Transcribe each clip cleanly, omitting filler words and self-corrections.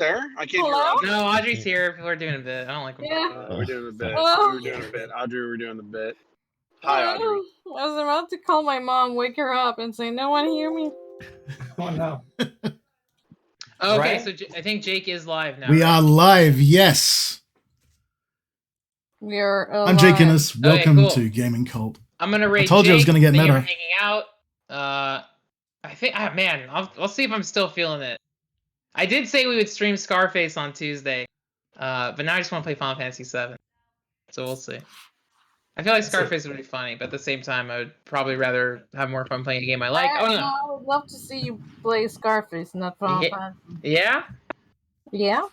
there? I can't hear Hello? Audrey. No, Audrey's here. People are doing a bit. I don't like when Yeah. people do that. We're doing a bit. Oh. We're doing a bit. Audrey, we're doing the bit. Hi, Audrey. I was about to call my mom, wake her up, and say, "No one hear me." Oh no. Oh, okay, Right? so I think Jake is live now. We right? are live, yes. We are. I'm Jake Innes. Welcome cool. to Gaming Cult. I'm gonna rate. I told you I was Jake. gonna get Thank you meta. for hanging out. I think, man, I'll see if I'm still feeling it. I did say we would stream Scarface on Tuesday, but now I just want to play Final Fantasy VII. So we'll see. I feel like Scarface would be funny, but at the same time, I would probably rather have more fun playing a game I like. Oh no! I would love to see you play Scarface, not Final Fantasy. Yeah. Yeah.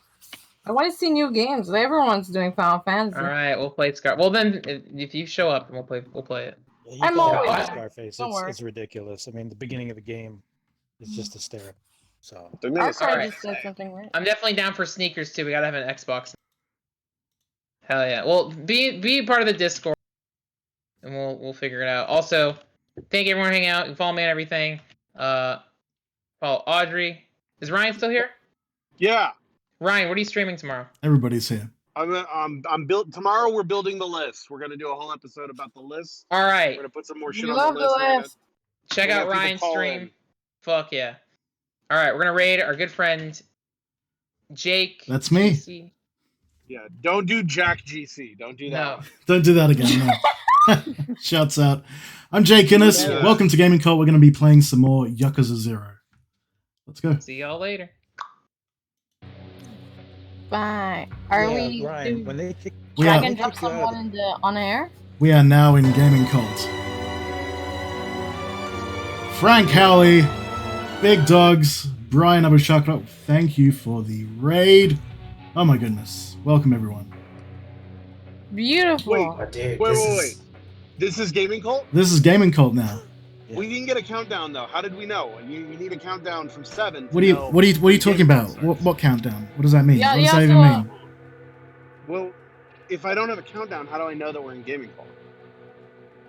I want to see new games. Everyone's doing Final Fantasy. All right, we'll play Scar. Well then, if you show up, we'll play it. Yeah, you I'm gotta always watch there. Scarface. Don't worry. It's ridiculous. I mean, the beginning of the game is just hysterical. So Arcade just said something right. I'm definitely down for sneakers too. We gotta have an Xbox. Hell yeah! Well, be part of the Discord, and we'll figure it out. Also, thank everyone for hanging out. You can follow me on everything. Follow Audrey. Is Ryan still here? Yeah. Ryan, what are you streaming tomorrow? Everybody's here. I'm built. Tomorrow we're building the list. We're gonna do a whole episode about the list. All We're right. gonna put some more shit We on love the the list. list. Check We're out gonna have Ryan's people call stream. in. Fuck yeah. All right, we're gonna raid our good friend Jake. That's me. GC. Yeah. Don't do Jack GC. Don't do that. No. one. Don't do that again. No. Shouts out. I'm Jake Innes. Yeah. Welcome to Gaming Cult. We're going to be playing some more Yakuza 0. Let's go. See y'all later. Bye. Are yeah, we? Ryan, when they kick, We Drag are, and drop someone in the on air? we are now in Gaming Cult. Frank Howley, Big Dogs, Brian Abishakra, thank you for the raid. Oh my goodness. Welcome everyone. Beautiful. Wait. Oh, dude, Wait. This is Gaming Cult? This is Gaming Cult now. Yeah. We didn't get a countdown though. How did we know? You need a countdown from 7. What are you talking about? What countdown? What does that mean? Yeah, what does yeah, that even so, mean? Well, if I don't have a countdown, how do I know that we're in Gaming Cult?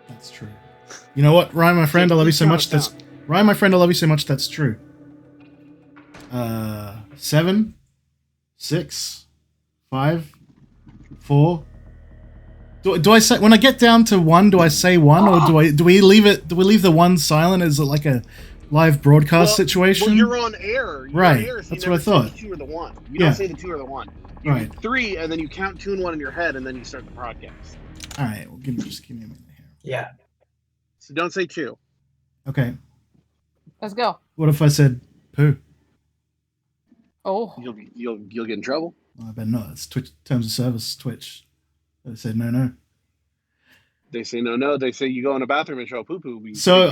That's true. You know what, Ryan, my friend, I love you so Count much. it That's down. Ryan, my friend, I love you so much. That's true. 7, 6, 5, 4. Do I say when I get down to 1? Do I say 1 or do we leave it? Do we leave the 1 silent? Is it like a live broadcast situation? Well, you're on air. You're Right, On air, so that's you what I never say thought. the 2 or the 1. You Yeah. don't say the 2 or the 1. You Right. do 3, and then you count 2 and 1 in your head, and then you start the broadcast. All right. Well, just give me a minute here. Yeah. So don't say 2. Okay. Let's go. What if I said poo? Oh. You'll get in trouble. Well, I bet not. It's Twitch terms of service. Twitch. They said no. They say no. They say you go in a bathroom and show poo poo. So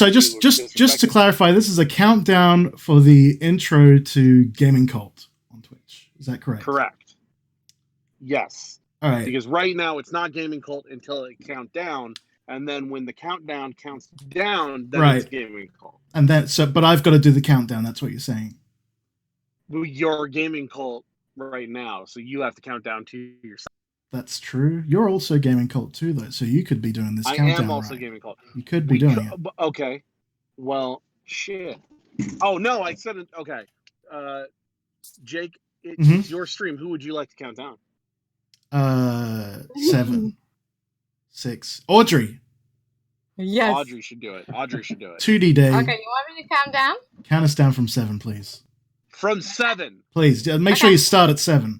just to clarify, this is a countdown for the intro to Gaming Cult on Twitch. Is that correct? Correct. Yes. All right. Because right now it's not Gaming Cult until it count down, and then when the countdown counts down, then it's Right. Gaming Cult. And that but I've got to do the countdown. That's what you're saying. Well, you're Gaming Cult right now, so you have to count down to yourself. That's true. You're also Gaming Cult too, though, so you could be doing this I countdown. am also right? Gaming Cult. You could be doing it. Okay. Well, shit. Oh no, I said it. Okay. Jake, it's your stream. Who would you like to count down? 7, 6. Audrey. Yes. Audrey should do it. 2D day. Okay, you want me to count down? Count us down from 7, please. From 7. Please. Make sure you start at 7.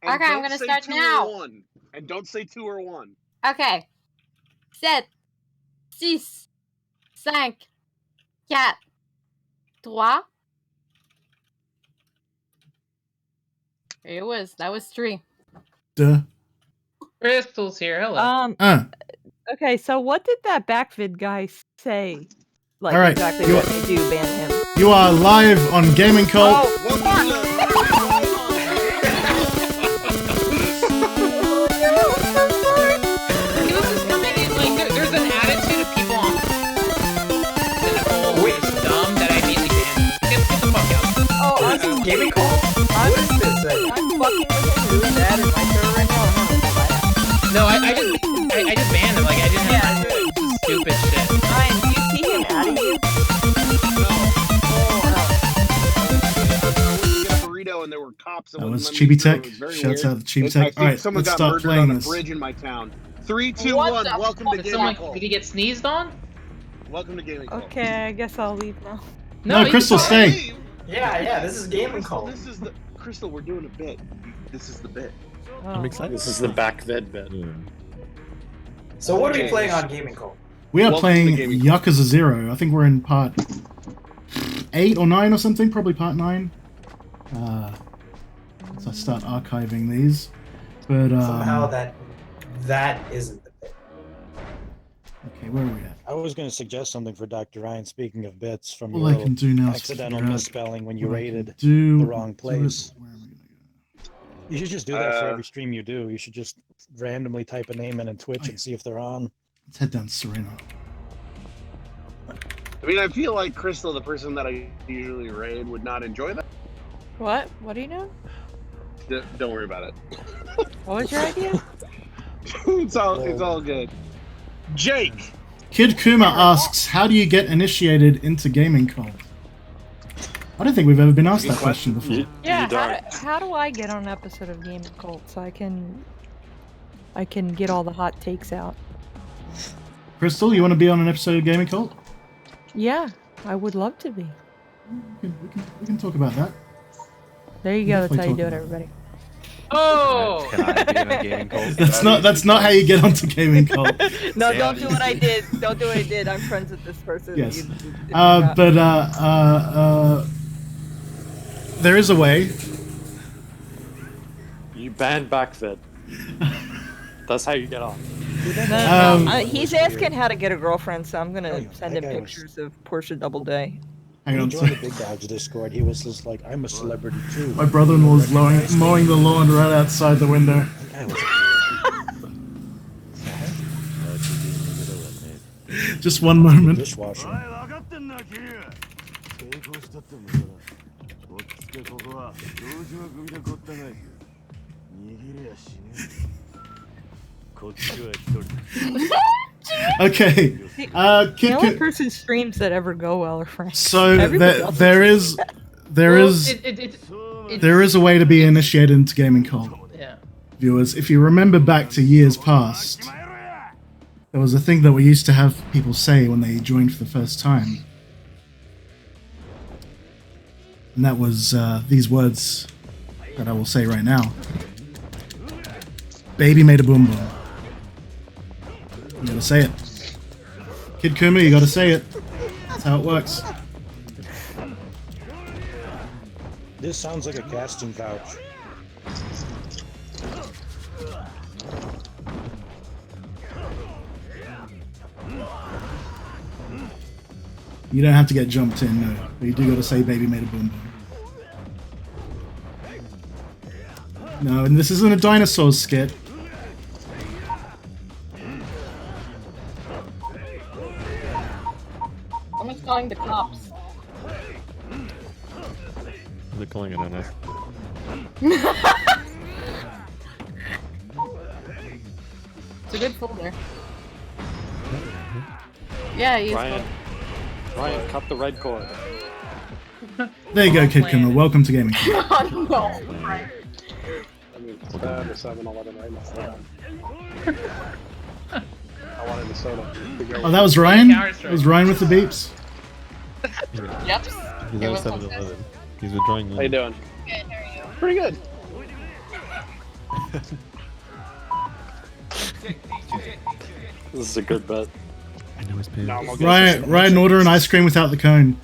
And Okay, I'm don't gonna say start 2 or now. 1. And don't say 2 or 1. Okay. 7, 6, 5, 4, 3. That was 3. Duh. Crystal's here. Hello. Okay, so what did that backvid guy say? Like All right, exactly what they do, ban him. You are live on Gaming Cult. He was just coming in like there's an attitude of people on Wait, dumb that I immediately banned. Get the fuck out. Oh, This is Gaming Cult? What is this? I'm fucking doing that in my server right now. No, I just banned him. Like I didn't have time to stupid shit. Ryan, do you see him adding you? I went to get a burrito and there were cops. That wouldn't was let me Chibi through. Tech. It was very Shouts weird. out to Chibi I Tech. think All right, someone let's got start murdered playing on a this. bridge in my town. 3, 2, What 1. the Welcome to fuck? Did Gaming someone? Cult. Did he get sneezed on? Welcome to Gaming Cult. Okay, I guess I'll leave now. No, you can Crystal, talk. stay. Leave. Yeah, this is Gaming Crystal, Cult. this is the Crystal. We're doing a bit. This is the bit. Oh. I'm excited. This is the back vid bit. So what are we Okay. playing on Gaming Cult? We are Welcome to playing Gaming Yakuza 0. I think we're in part 8 or 9 or something. Probably part 9. So I start archiving these. But Somehow that isn't the bit. okay, where are we at? I was going to suggest something for Dr. Ryan. Speaking of bits, from All your I little can do now is accidental figure out misspelling when you what I can rated do the wrong to it. place. Where am I gonna go? You should just do that for every stream you do. You should just randomly type a name in Twitch and see if they're on. Let's head down to Serena. I mean, I feel like Crystal, the person that I usually raid, would not enjoy that. What? What are you doing? Don't worry about it. What was your idea? It's all good. Jake. Kid Kuma asks, how do you get initiated into gaming cult? I don't think we've ever been asked that question before. Yeah, how do I get on an episode of Gaming Cult so I can get all the hot takes out? Crystal, you want to be on an episode of Gaming Cult? Yeah, I would love to be. We can talk about that. There you go. That's how you Definitely do it, talk everybody. Oh! Can I be in a gaming cult? That's not how you get onto Gaming Cult. No, don't do what I did. Don't do what I did. I'm friends with this person. Yes. You There is a way. You banned backvid. That's how you get on. he's asking how to get a girlfriend, so I'm Oh, gonna yeah, send that him guy was- pictures of Portia Doubleday. Hang When on. he joined the Big Dogs Discord, he was just like, I'm a celebrity too. My brother-in-law's mowing the lawn right outside the window. That guy was Just one moment. dishwasher. Okay. The only Kid person streams that ever go well are Frank. So Everybody else there is a way to be initiated into gaming cult. Yeah. Viewers, if you remember back to years past, there was a thing that we used to have people say when they joined for the first time. And that was these words that I will say right now. Baby made a boom boom. You gotta say it. Kid Kuma, you gotta say it. That's how it works. This sounds like a casting couch. You don't have to get jumped in, no. But you do gotta say baby made a boom boom. No, and this isn't a dinosaurs skit. Someone's calling the cops. They're calling it on us. It's a good folder. Yeah, he's Ryan, cut the red cord. There you go, Kid Kuma. Welcome to gaming. Oh, no. I mean, it's the 7-Eleven right now. I wanted a soda. Oh, that was Ryan? That was Ryan with the beeps? Yep. He's It at was 7-Eleven. He's withdrawing How you doing? Good, how are you? Pretty good. This is a good bet. I know his page. No, I'm okay. Ryan, order an ice cream without the cone.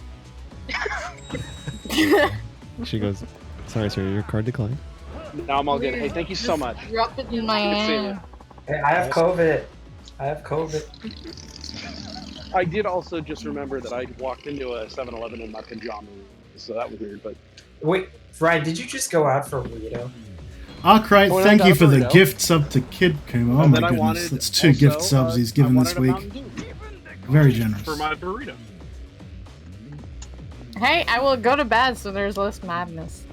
She goes, sorry, sir, your card declined. No, I'm all good. Hey, thank you so much. Drop it in my Good seeing hand. Hey, I have COVID. I have COVID. I did also just remember that I walked into a 7-Eleven in my pajamas, so that was weird. But Wait, Ryan, did you just go out for a burrito? Arkwright, Oh, thank I you got for the burrito. gift sub to Kid Kuma. Oh and my then I goodness, wanted that's 2 also, gift subs he's given I this wanted a week. Mountain Dew Very generous. for my burrito. Hey, I will go to bed, so there's less madness.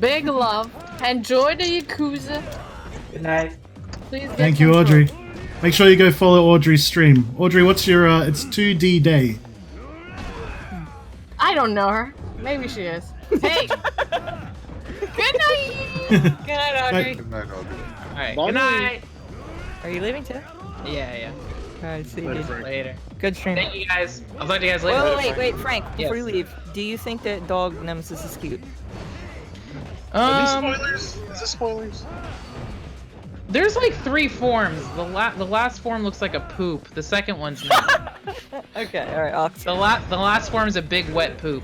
Big love. Enjoy the Yakuza. Good night. Please get Thank you, some Audrey. food. Make sure you go follow Audrey's stream. Audrey, what's your, it's 2D day. I don't know her. Maybe she is. Hey! Good night. Good night, Audrey. Good night, Audrey. All right. Long Good night. Are you leaving too? Yeah. Alright, see you. Later, dude. Frank. Later. Good stream. Thank you guys. I'll talk to you guys later. Wait, Frank. Before Yes. you leave, do you think that dog nemesis is cute? Are these spoilers? Is this spoilers? There's like 3 forms. The last form looks like a poop. The second one's not. Okay, alright, I'll the last form's a big wet poop.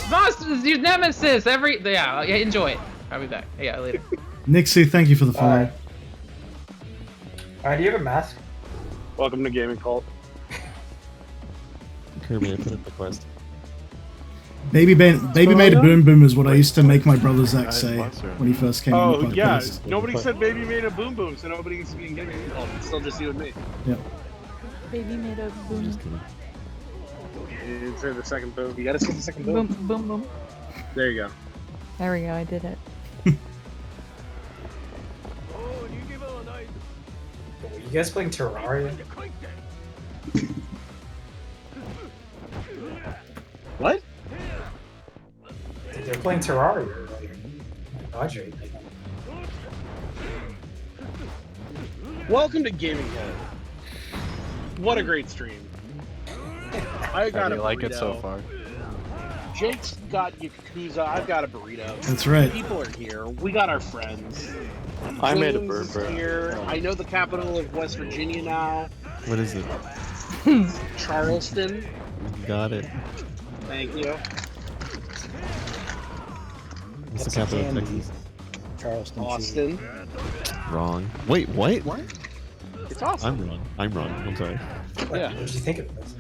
Boss, your nemesis. Yeah, enjoy it. I'll be back. Yeah, later. Nixie, thank you for the follow. Alright, do you have a mask? Welcome to Gaming Cult. Kirby, I put in the quest. Baby made a boom boom is what I used to make my brother Zach say when he first came Oh in the yeah, podcast. nobody said baby made a boom boom, so nobody gets to be in Gaming Cult. It's still just you and me. Yeah. Baby made a boom. Just kidding. You didn't say the second boom. You gotta say the second Boom, boom. boom, boom. There you go. There we go, I did it. You guys playing Terraria? What? They're playing Terraria. Audrey. Welcome to Gaming Cult. What a great stream. I got How do a you like it so burrito. far? Jake's got Yakuza. I've got a burrito. That's right. People are here. We got our friends. I made a Williams burr is here. I know the capital of West Virginia now. What is it? Charleston. Got it. Thank you. What's the It's capital of Candy. Texas? Charleston. Austin. Wrong. Wait, what? It's awesome. I'm wrong. I'm sorry. Yeah. What did you think of this?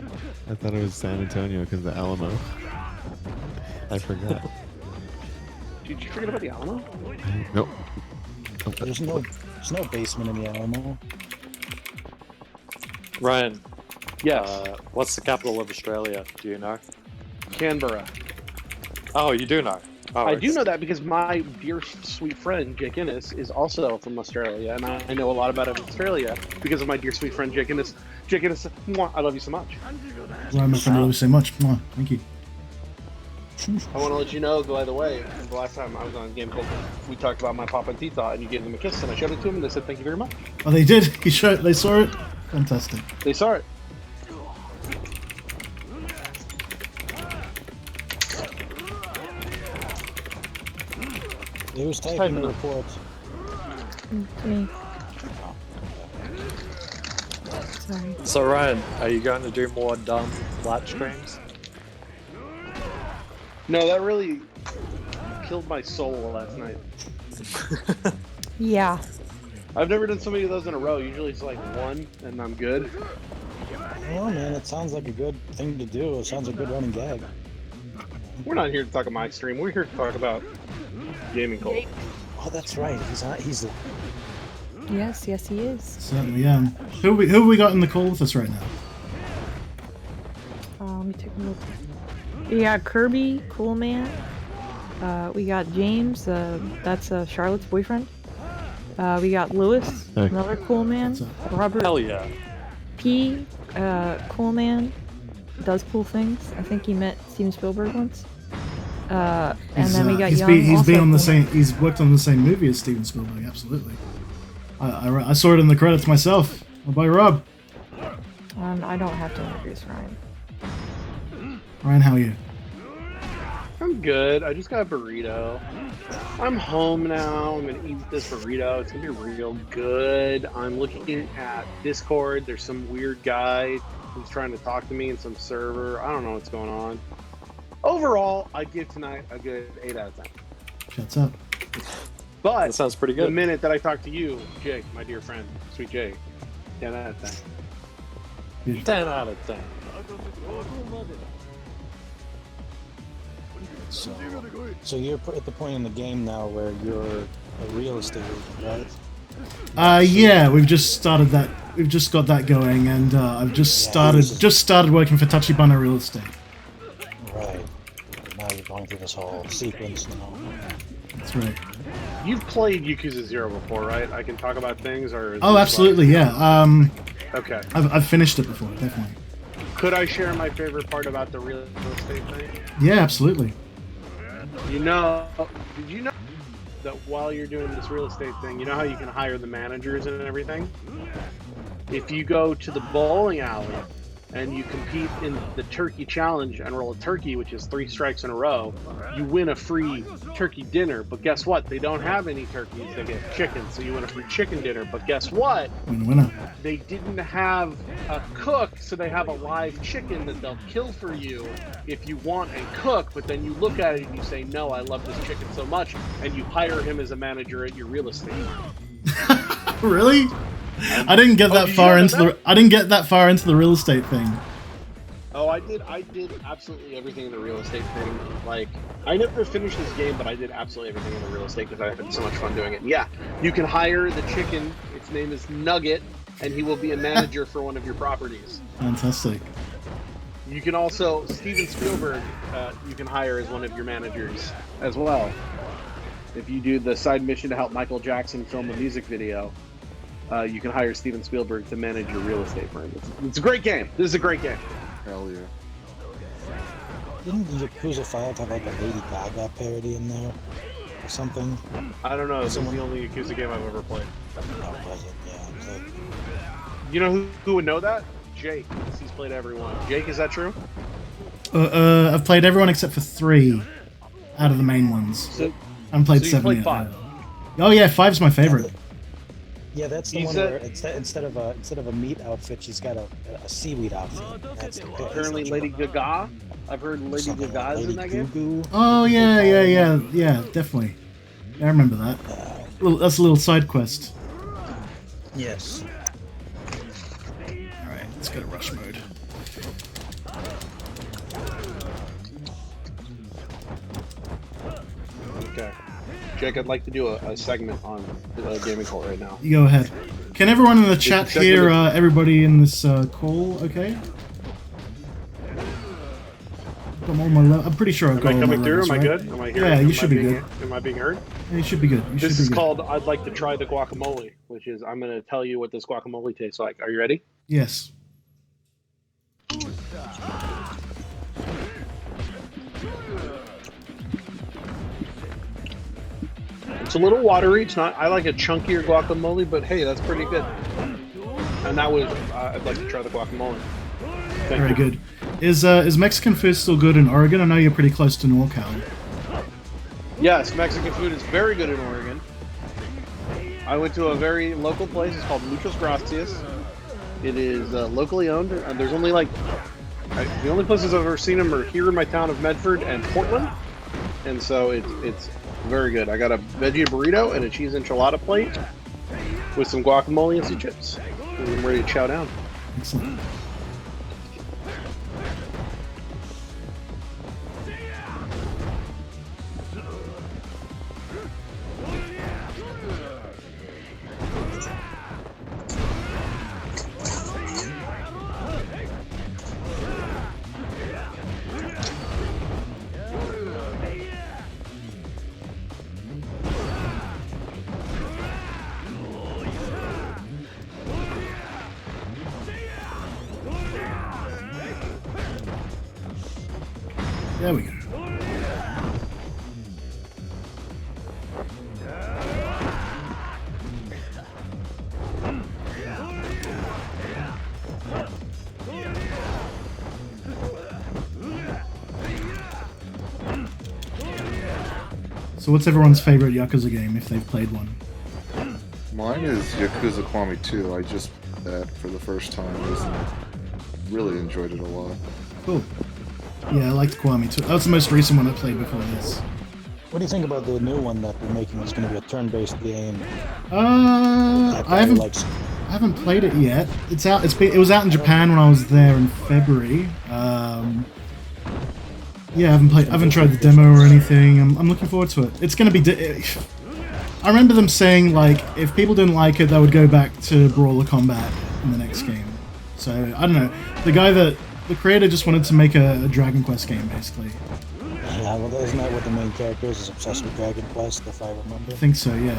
I thought it was San Antonio because of the Alamo. I forgot. Did you forget about the Alamo? Nope. There's no basement in the Alamo. Ryan, Yes. what's the capital of Australia? Do you know? Canberra. Oh, you do know. Oh, I do know that because my dear sweet friend Jake Innes is also from Australia, and I know a lot about Australia because of my dear sweet friend Jake Innes. Jake Innes, mwah, I love you so much. Right, my friend, I love you so much. Mwah. Thank you. I want to let you know, by the way, the last time I was on Game Cult, we talked about my Papa and Tita, and you gave them a kiss, and I showed it to them, and they said thank you very much. Oh, they did. They saw it. Fantastic. They saw it. Who's typing the reports? Me. Sorry. So Ryan, are you going to do more dumb flat streams? No, that really killed my soul last night. Yeah. I've never done so many of those in a row. Usually it's like one, and I'm good. Oh man, it sounds like a good thing to do. It sounds like a good running gag. We're not here to talk about my stream. We're here to talk about Gaming Cult. Oh, that's right. He's the Yes, he is. Certainly am. Who have we got in the call with us right now? Let me take a look. We got Kirby, Cool Man. We got James, that's Charlotte's boyfriend. We got Lewis, Hey. another Cool Man. What's up? Robert Hell yeah. P, Cool Man, does cool things. I think he met Steven Spielberg once. And then we got Young. He's also been on the cool same. He's worked on the same movie as Steven Spielberg. Absolutely. I saw it in the credits myself. By Rob. Man. I don't have to introduce Ryan. Ryan, how are you? I'm good. I just got a burrito. I'm home now. I'm gonna eat this burrito. It's gonna be real good. I'm looking at Discord. There's some weird guy who's trying to talk to me in some server. I don't know what's going on. Overall, I give tonight a good 8 out of 10. Shuts up. But That sounds pretty the good. minute that I talk to you, Jake, my dear friend, sweet Jake, 10 out of 10. 10 out of 10. So you're at the point in the game now where you're a real estate agent, right? Yeah, we've just started that. We've just got that going, and I've just started working for Tachibana Real Estate. Right. Now you're going through this whole sequence now. That's right. You've played Yakuza 0 before, right? I can talk about things, or is Oh, this absolutely, yeah. okay. I've finished it before, definitely. Could I share my favorite part about the real estate thing? Yeah, absolutely. You know, did you know that while you're doing this real estate thing, you know how you can hire the managers and everything? If you go to the bowling alley and you compete in the turkey challenge and roll a turkey, which is 3 strikes in a row, you win a free turkey dinner. But guess what? They don't have any turkeys. They get chicken, so you win a free chicken dinner. But guess what? Winner. They didn't have a cook, so they have a live chicken that they'll kill for you if you want and cook. But then you look at it and you say, no, I love this chicken so much, and you hire him as a manager at your real estate. Really? I didn't get that far into the. I didn't get that far into the real estate thing. Oh, I did absolutely everything in the real estate thing. Like, I never finished this game, but I did absolutely everything in the real estate because I had so much fun doing it. And yeah, you can hire the chicken. Its name is Nugget, and he will be a manager for one of your properties. Fantastic. You can also, Steven Spielberg, you can hire as one of your managers as well. If you do the side mission to help Michael Jackson film a music video, you can hire Steven Spielberg to manage your real estate firm. It's a great game. This is a great game. Hell yeah. Didn't Yakuza 5 have like a Lady Gaga parody in there? Or something? I don't know. This is the only Yakuza game I've ever played. Oh, was it? Yeah. It was like, You know who would know that? Jake, because he's played everyone. Jake, is that true? I've played everyone except for 3 out of the main ones. So, I haven't played so 7 played yet. 5. Oh yeah, 5's my favorite. yeah, that's the He's one a- where instead of a meat outfit, she's got a seaweed outfit. That's the Apparently Lady Gaga. I've heard Lady something like Gaga's in that game. Goo Goo. Oh yeah, definitely. Yeah, I remember that. That's a little side quest. Yes. All right, let's go to rush mode. Okay. Jake, I'd like to do a segment on the gaming call right now. You go ahead. Can everyone in the chat segment hear is- everybody in this call? Okay. Got all my I'm pretty sure I've Am got I all my coming through? levels, Am I right? good? Am I here? Yeah, you should be good. Am I being heard? Yeah, you should be good. You This should is be good. called I'd like to try the guacamole, which is I'm going to tell you what this guacamole tastes like. Are you ready? Yes. It's a little watery. It's not. I like a chunkier guacamole, but hey, that's pretty good. And that was. I'd like to try the guacamole. Thank Very you. good. Is Mexican food still good in Oregon? I know you're pretty close to NorCal. Yes, Mexican food is very good in Oregon. I went to a very local place. It's called Muchos Gracias. It is locally owned. There's only like the only places I've ever seen them are here in my town of Medford and Portland, and so it's very good. I got a veggie burrito and a cheese enchilada plate with some guacamole and some chips. And I'm ready to chow down. Excellent. There we go. So what's everyone's favorite Yakuza game if they've played one? Mine is Yakuza Kiwami 2. I just played that for the first time. Really enjoyed it a lot. Cool. Yeah, I liked Kiwami too. That was the most recent one I played before this. What do you think about the new one that they're making? It's going to be a turn-based game. I haven't played it yet. It's out. It was out in Japan when I was there in February. Yeah, I haven't tried the demo or anything. I'm looking forward to it. It's gonna be. I remember them saying like if people didn't like it, they would go back to brawler combat in the next game. So I don't know. The creator just wanted to make a Dragon Quest game basically. Yeah, well, isn't that what the main character is? Is obsessed with Dragon Quest, if I remember. I think so. Yeah.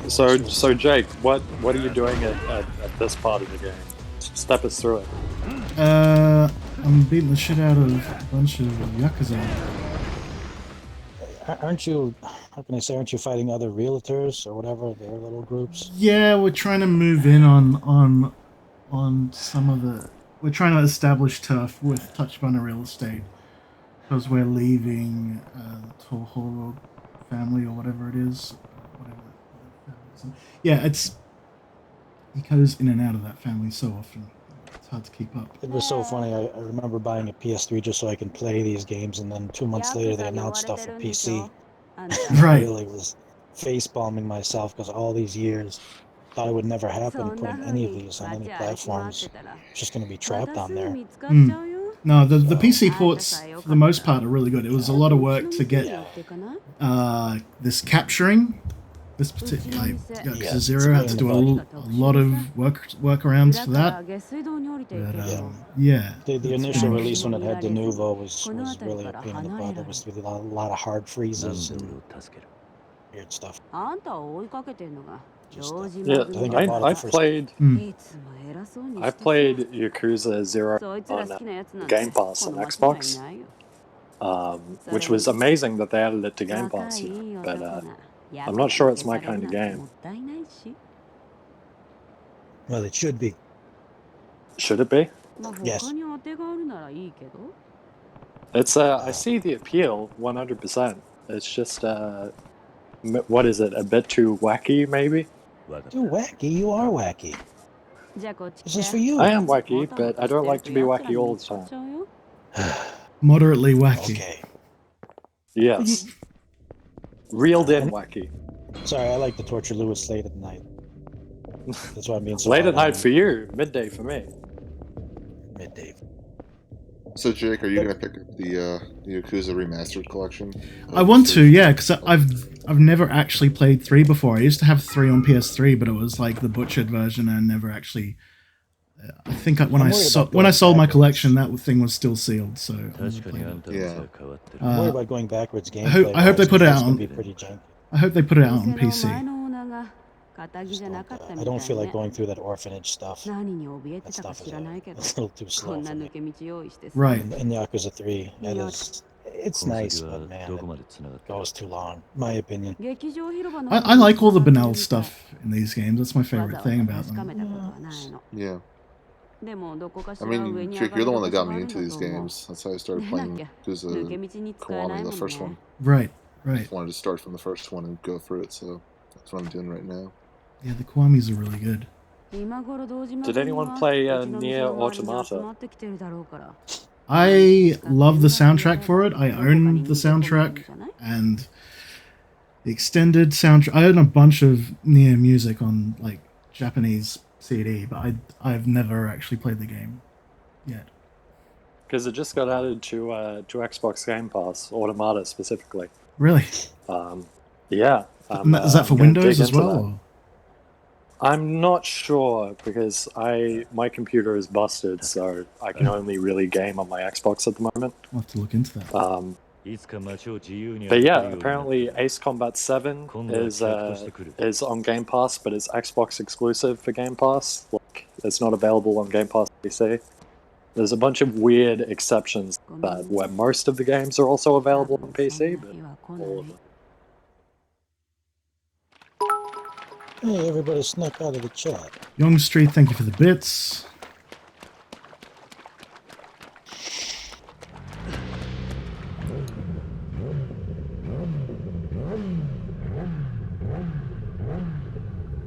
Yeah. So Jake, what are you doing at this part of the game? Step us through it. I'm beating the shit out of a bunch of Yakuza. Aren't you? How can I say? Aren't you fighting other realtors or whatever? Their little groups. Yeah, we're trying to move in on some of the. We're trying to establish turf with Touchbunner Real Estate because we're leaving the Tohoro family or whatever it is. Whatever family is. Yeah, he goes in and out of that family so often. It's hard to keep up. It was so funny. I remember buying a PS3 just so I can play these games, and then 2 months later they announced stuff for PC. Right. I really was face palming myself because all these years thought it would never happen putting any of these on any platforms. It's just going to be trapped on there. No, the PC ports for the most part are really good. It was a lot of work to get this capturing. This particular Yakuza 0 had to do a lot of workarounds for that. But, yeah. The initial release when it had Denuvo was really a pain in the butt. There was really a lot of hard freezes and weird stuff. Yeah, I think I bought it first. I've played Yakuza 0 on Game Pass on Xbox, which was amazing that they added it to Game Pass, but I'm not sure it's my kind of game. Well, it should be. Should it be? Yes. It's I see the appeal 100%. It's just what is it? A bit too wacky, maybe? Too wacky? You are wacky. This is for you. I am wacky, but I don't like to be wacky all the time. Moderately wacky. Okay. Yes. Reeled in wacky. Sorry, I like to torture Lewis late at night. That's why I'm being so late at hard on night for you, midday for me. Midday. So, Jake, are you gonna pick up the Yakuza Remastered collection? I want to, yeah, because I've never actually played 3 before. I used to have 3 on PS3, but it was like the butchered version, and I never actually. I think when I sold my collection, that thing was still sealed. So yeah. I'm worried about going backwards. I hope they put it out on. Be pretty janky. I hope they put it out on PC. I don't feel like going through that orphanage stuff. That stuff is a little too slow for me. Right. In Yakuza 3, it's nice, but man, it goes too long. My opinion. I like all the banal stuff in these games. That's my favorite thing about them. Yeah. I mean, Jake, you're the one that got me into these games. That's how I started playing Yakuza Kiwami, the first one. Right. I just wanted to start from the first one and go through it, so that's what I'm doing right now. Yeah, the Kiwamis are really good. Did anyone play Nier Automata? I love the soundtrack for it. I own the soundtrack and the extended soundtrack. I own a bunch of Nier music on like Japanese CD, but I've never actually played the game yet. Because it just got added to Xbox Game Pass, Automata specifically. Really? Yeah. Is that for Windows as well? Or? I'm not sure because my computer is busted, so I can only really game on my Xbox at the moment. I'll have to look into that. But yeah, apparently Ace Combat 7 is on Game Pass, but it's Xbox exclusive for Game Pass. Like, it's not available on Game Pass PC. There's a bunch of weird exceptions where most of the games are also available on PC, but all of them. Hey, everybody snuck out of the chat. Young Street, thank you for the bits.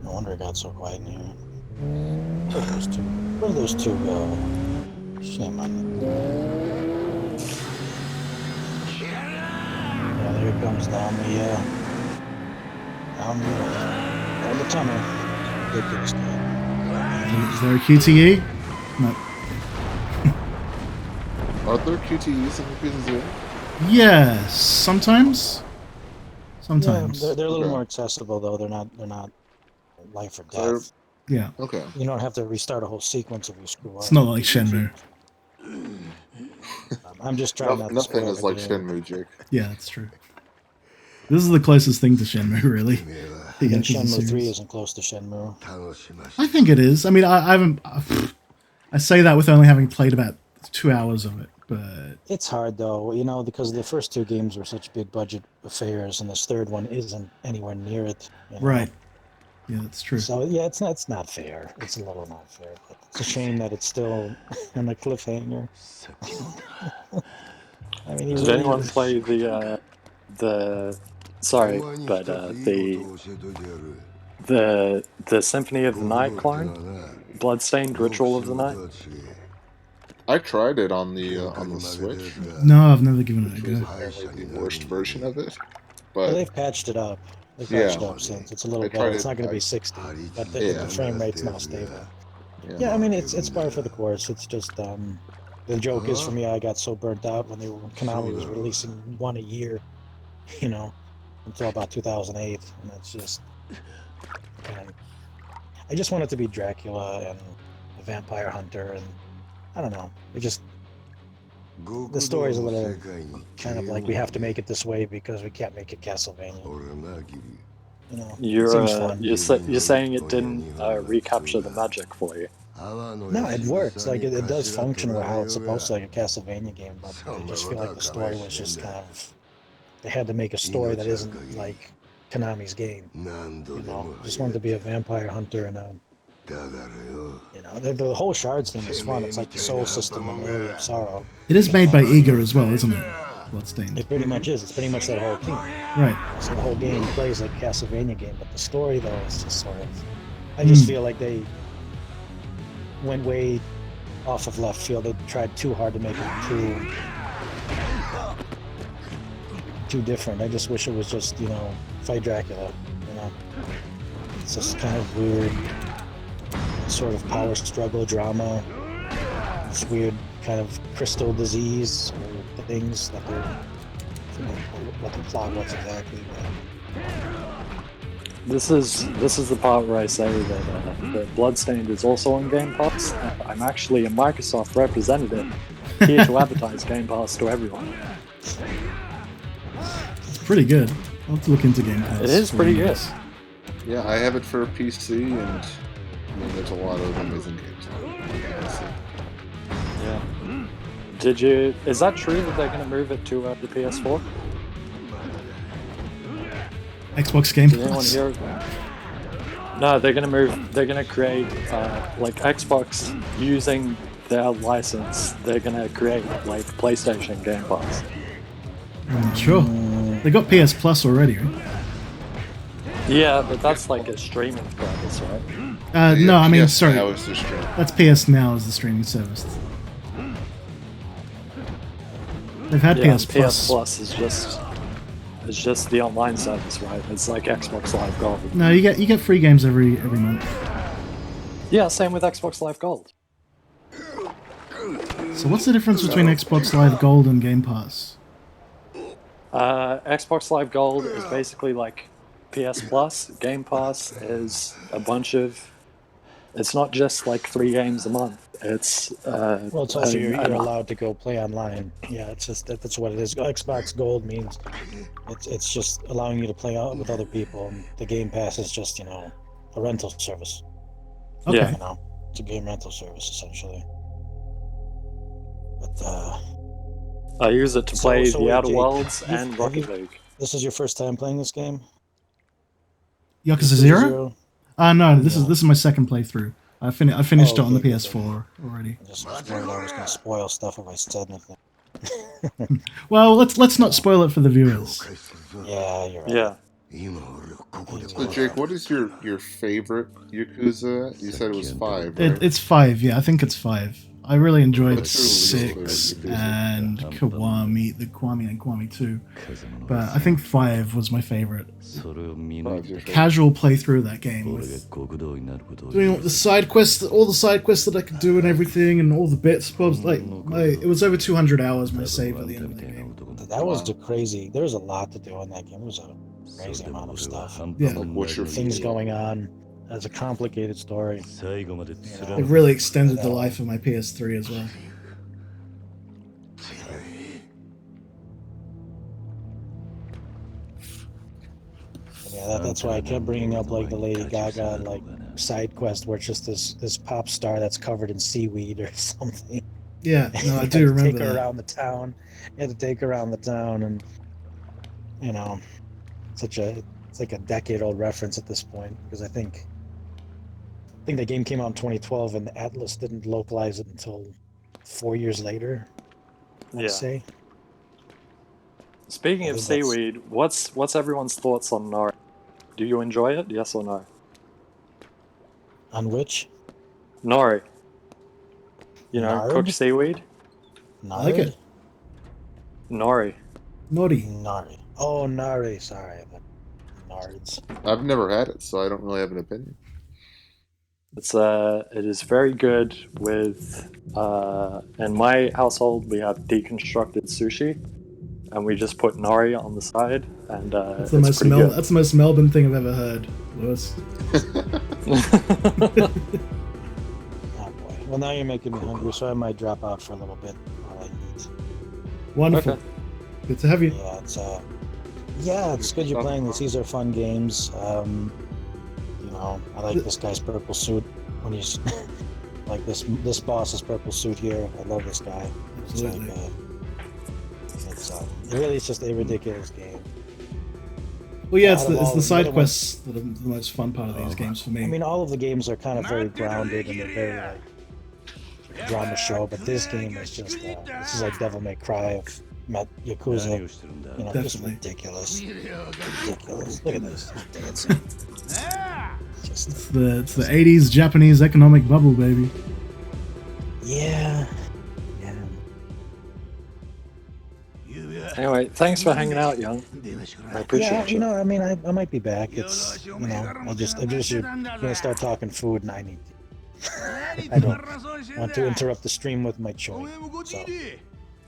No wonder it got so quiet in here. Where do those two go? Shame on them. Yeah, there it comes down the tunnel. Ridiculous game. Is there a QTE? No. Are there QTEs in Yakuza 0? Yes, sometimes. Sometimes. Yeah, they're a little more accessible though. They're not life or death. Yeah. Okay. You don't have to restart a whole sequence if you screw up. It's not like Shenmue. I'm just trying not to Nothing spoil is the like game. Shenmue, Jake. Yeah, that's true. This is the closest thing to Shenmue, really. And Shenmue 3 isn't close to Shenmue. I think it is. I mean, I haven't. I say that with only having played about 2 hours of it, but It's hard though, you know, because the first two games were such big budget affairs, and this third one isn't anywhere near it. You know? right. Yeah, that's true. So yeah, it's not fair. It's a little not fair, but it's a shame that it's still on a cliffhanger. I mean, Did anyone play the sorry, but the Symphony of the Night clone, Bloodstained Ritual of the Night? I tried it on the Switch. No, I've never given it a It was go. apparently the worst version of it. Well, But they've patched it up. They've patched yeah, it up since. It's a little I better. tried It's it. not going to be 60, but the Yeah. frame rate's now stable. Yeah. Yeah, I mean, it's par for the course. It's just the joke is for me, I got so burnt out when Konami was releasing one a year, you know, until about 2008, and it's just, man, I just want it to be Dracula and a vampire hunter, and I don't know, it just the story's a little kind of like we have to make it this way because we can't make it Castlevania. You know, it seems fun. You're saying it didn't recapture the magic for you? No, it works. Like it does function how it's supposed to, like a Castlevania game. But I just feel like the story was just kind of. They had to make a story that isn't like Konami's game. You know, just wanted to be a vampire hunter and a. You know, the whole shards thing is fun. It's like the soul system in Area of Sorrow. It is made by Eager as well, isn't it? Bloodstained. It pretty much is. It's pretty much that whole thing. Right. So the whole game plays like a Castlevania game, but the story though is just sort of. I just feel like they went way off of left field. They tried too hard to make it too different. I just wish it was just, you know, fight Dracula. You know, it's just kind of weird, sort of power struggle drama. This weird kind of crystal disease or things that they're. I don't know what the plot was exactly. But... This is the part where I say that Bloodstained is also on Game Pass. I'm actually a Microsoft representative here to advertise Game Pass to everyone. It's pretty good. I'll have to look into Game Pass. It is pretty good. Yeah, I have it for a PC, and I mean, there's a lot of amazing games on it. Yeah. Did you? Is that true that they're going to move it to the PS4? Xbox Game Did anyone Pass. hear of that? No, they're gonna move. They're gonna create like Xbox using their license. They're gonna create like PlayStation Game Pass. Sure. They got PS Plus already, right? Yeah, but that's like a streaming service, right? Yeah, no, I mean, PS sorry. Now is the stream. That's PS Now as the streaming service. They've had Yeah, PS Plus. PS Plus is just the online service, right? It's like Xbox Live Gold. No, you get free games every month. Yeah, same with Xbox Live Gold. So what's the difference between Xbox Live Gold and Game Pass? Xbox Live Gold is basically like PS Plus. Game Pass is a bunch of. It's not just like 3 games a month. It's well, it's also you're allowed to go play online. Yeah, it's just that's what it is. Xbox Gold means it's just allowing you to play out with other people. And the Game Pass is just, you know, a rental service. Okay. Yeah. You know, it's a game rental service essentially. But I use it to play so the wait, Outer Jake, Worlds you've- and have Rocket you- League. this is your first time playing this game? Yakuza 0? No, this is my second playthrough. I finished it on the okay, PS4 already. I just was worried I was going to spoil stuff if I said anything. Well, let's not spoil it for the viewers. Yeah, you're right. Yeah. So Jake, what is your favorite Yakuza? You said it was 5, right? It's 5, yeah, I think it's 5. I really enjoyed What's your least 6 favorite Yakuza? and Kiwami, the Kiwami and Kiwami 2. But I think 5 was my favorite. 5's your favorite. Casual playthrough of that game with doing all the side quests that I could do and everything and all the bits. It was over 200 hours my save at the end of the game. That was the crazy. There was a lot to do in that game. It was a crazy amount of stuff. Yeah. What's your Things going on. It's a complicated story. It really extended the life of my PS3 as well. Yeah, that's why I kept bringing up like the Lady Gaga like side quest where it's just this pop star that's covered in seaweed or something. Yeah, no, I You do had to remember take her that. around the town. You had to take her around the town, and you know, it's like a decade-old reference at this point because I think the game came out in 2012 and the Atlas didn't localize it until 4 years later. I want to Yeah. say. Speaking I of think that's seaweed, what's everyone's thoughts on nori? Do you enjoy it? Yes or no? on which Nori. You know, cooked Nard. seaweed. I like it. Nori. Nori. Nari. Oh, Nari. Sorry, but Nards. I've never had it, so I don't really have an opinion. It is very good with in my household we have deconstructed sushi and we just put nori on the side and That's the it's most pretty good. That's the most Melbourne thing I've ever heard, Lewis. Oh boy. Well, now you're making me hungry, so I might drop out for a little bit while I eat. Wonderful. Okay. Good to have you. Yeah, it's good you're playing this. These are fun games. You know, I like this guy's purple suit when he's like this boss's purple suit here. I love this guy. Absolutely. It really is just a ridiculous game. Well, yeah, it's Out of all the side other quests that are the most fun part of these games for me. I mean, all of the games are kind of very grounded and they're very like drama show, but this game is just this is like Devil May Cry of Yakuza. You know, just Definitely. ridiculous. Ridiculous. Look at this. Dancing. Just It's the 80s Japanese economic bubble, baby. yeah. Anyway, thanks for hanging out, Young. I appreciate Yeah, you. know, I mean, I might be back. It's, you know, I'm just gonna start talking food, and I need to. I don't want to interrupt the stream with my chewing. So,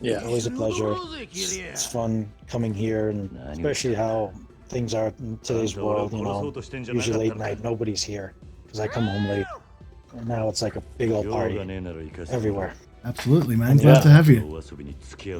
Yeah. always a pleasure. It's fun coming here, and especially how things are in today's world. You know, usually late night, nobody's here because I come home late. And now it's like a big old party everywhere. Absolutely, man. Glad to have you.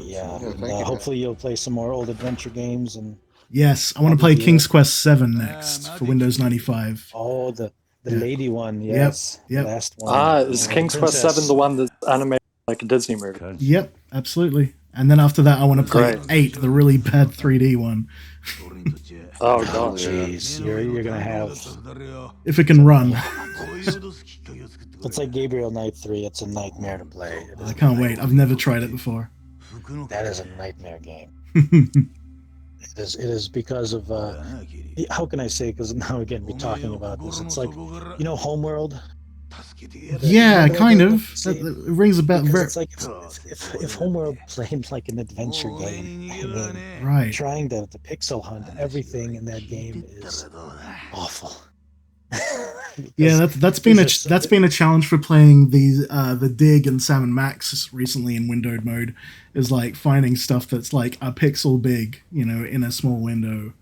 Yeah, and, thank you. hopefully you'll play some more old adventure games and. Yes, I want to play King's Quest 7 next for Windows 95. Oh, the Yeah. lady one, yes. Yep. Last one. Is King's Quest 7 the one that's animated like a Disney movie? Yep, absolutely. And then after that, I want to play Great. 8, the really bad 3D one. Oh Oh, god. jeez. You're gonna have. If it can run. It's like Gabriel Knight 3. It's a nightmare to play. It is I can't wait. I've never tried it before. That is a nightmare game. It is because of how can I say? Because now again we're talking about this. It's like, you know, Homeworld. Yeah, You know, kind like, of. say- It rings a bell. because it's like if Homeworld played like an adventure game, I mean, Right. trying to pixel hunt everything in that game is awful. Yeah, that's been these are been a challenge for playing the Dig and Sam and Max recently in windowed mode, is like finding stuff that's like a pixel big, you know, in a small window.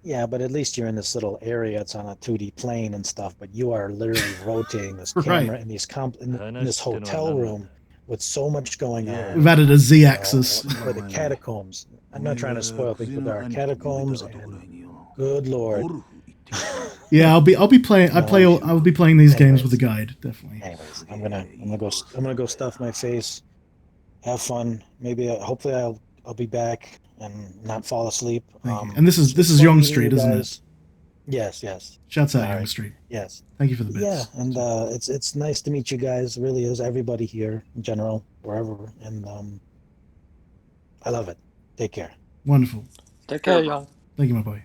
Yeah, but at least you're in this little area. It's on a 2D plane and stuff. But you are literally rotating this Right. camera in in this hotel room with so much going on. We've added a Z-axis. Or the catacombs. I'm not trying to spoil things, but there are catacombs, and good lord. Yeah, I'll be playing. I'll be playing these games with a guide, definitely. Anyways, I'm gonna go stuff my face, have fun. Maybe hopefully I'll be back and not fall asleep. Thank you. And this is it's fun Young meeting Street, you isn't it? guys. Yes. Shouts out All Young right. Street. Yes. Thank you for the bits. Yeah, and it's nice to meet you guys. It really is. Everybody here in general, wherever, and I love it. Take care. Wonderful. Take care, Young. Thank you, my boy.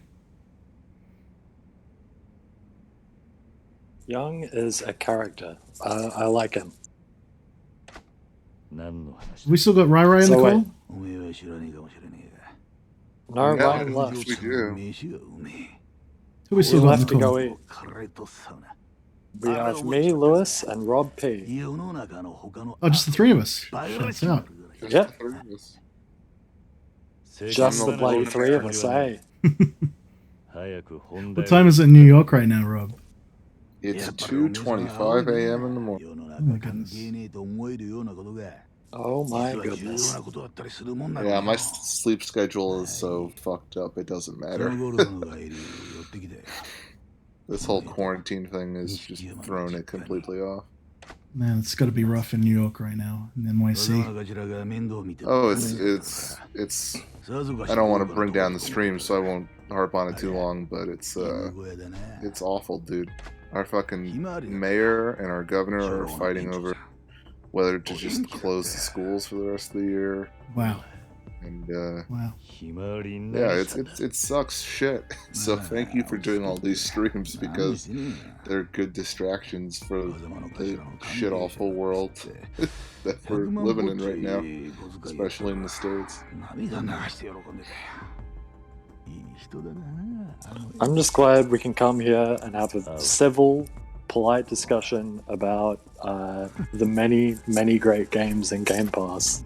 Young is a character. I like him. We still got Rai Rai in the So call? No, Yeah, Ryan left. we do. Who we still He got in left the to call? go eat. We have me, Lewis, and Rob P. Oh, just the three of us. Shouts out. Just Yeah. the three of us. Just the bloody three of us, eh? What time is it in New York right now, Rob? It's 2:25 a.m. in the morning. Oh my goodness. Oh my goodness. Yeah, my sleep schedule is so fucked up. It doesn't matter. This whole quarantine thing has just thrown it completely off. Man, it's got to be rough in New York right now, in NYC. Oh, it's. I don't want to bring down the stream, so I won't harp on it too long. But it's awful, dude. Our fucking mayor and our governor are fighting over whether to just close the schools for the rest of the year. Wow. And wow. Yeah, it sucks shit. So thank you for doing all these streams because they're good distractions for the shit awful world that we're living in right now, especially in the States. I'm just glad we can come here and have a civil, polite discussion about the many great games in Game Pass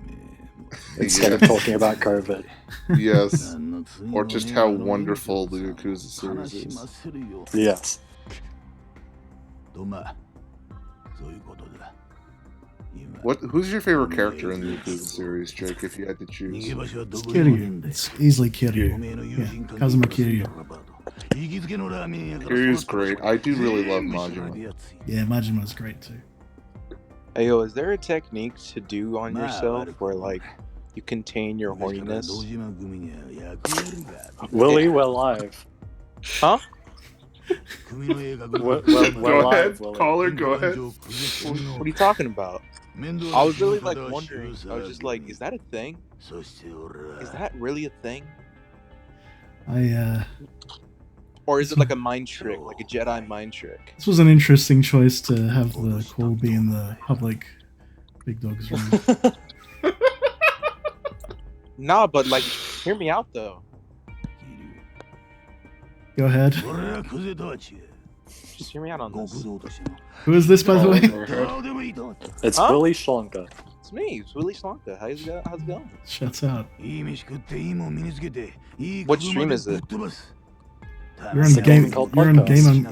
instead of talking about COVID. Yes, or just how wonderful the Yakuza series is. Yes. Who's your favorite character in the Yakuza series, Jake, if you had to choose? It's Kiryu. It's easily Kiryu. Yeah, Kazuma Kiryu. Kiryu's great. I do really love Majima. Yeah, Majima's great too. Hey, yo, is there a technique to do on yourself where, like, you contain your horniness? Willie, we're live. Huh? We're Go ahead, live, Willie. caller, go ahead. What are you talking about? I was really, like, wondering. I was just like, is that a thing? Is that really a thing? Or is it like a mind trick, like a Jedi mind trick? This was an interesting choice to have the call be in the public big dogs room. Nah, but like, hear me out though. Go ahead. Just hear me out on this. Who is this, by the way? It's Willie Schlonka. It's me. It's Willie Schlonka. How's it going? Shuts out. What stream is it? You're on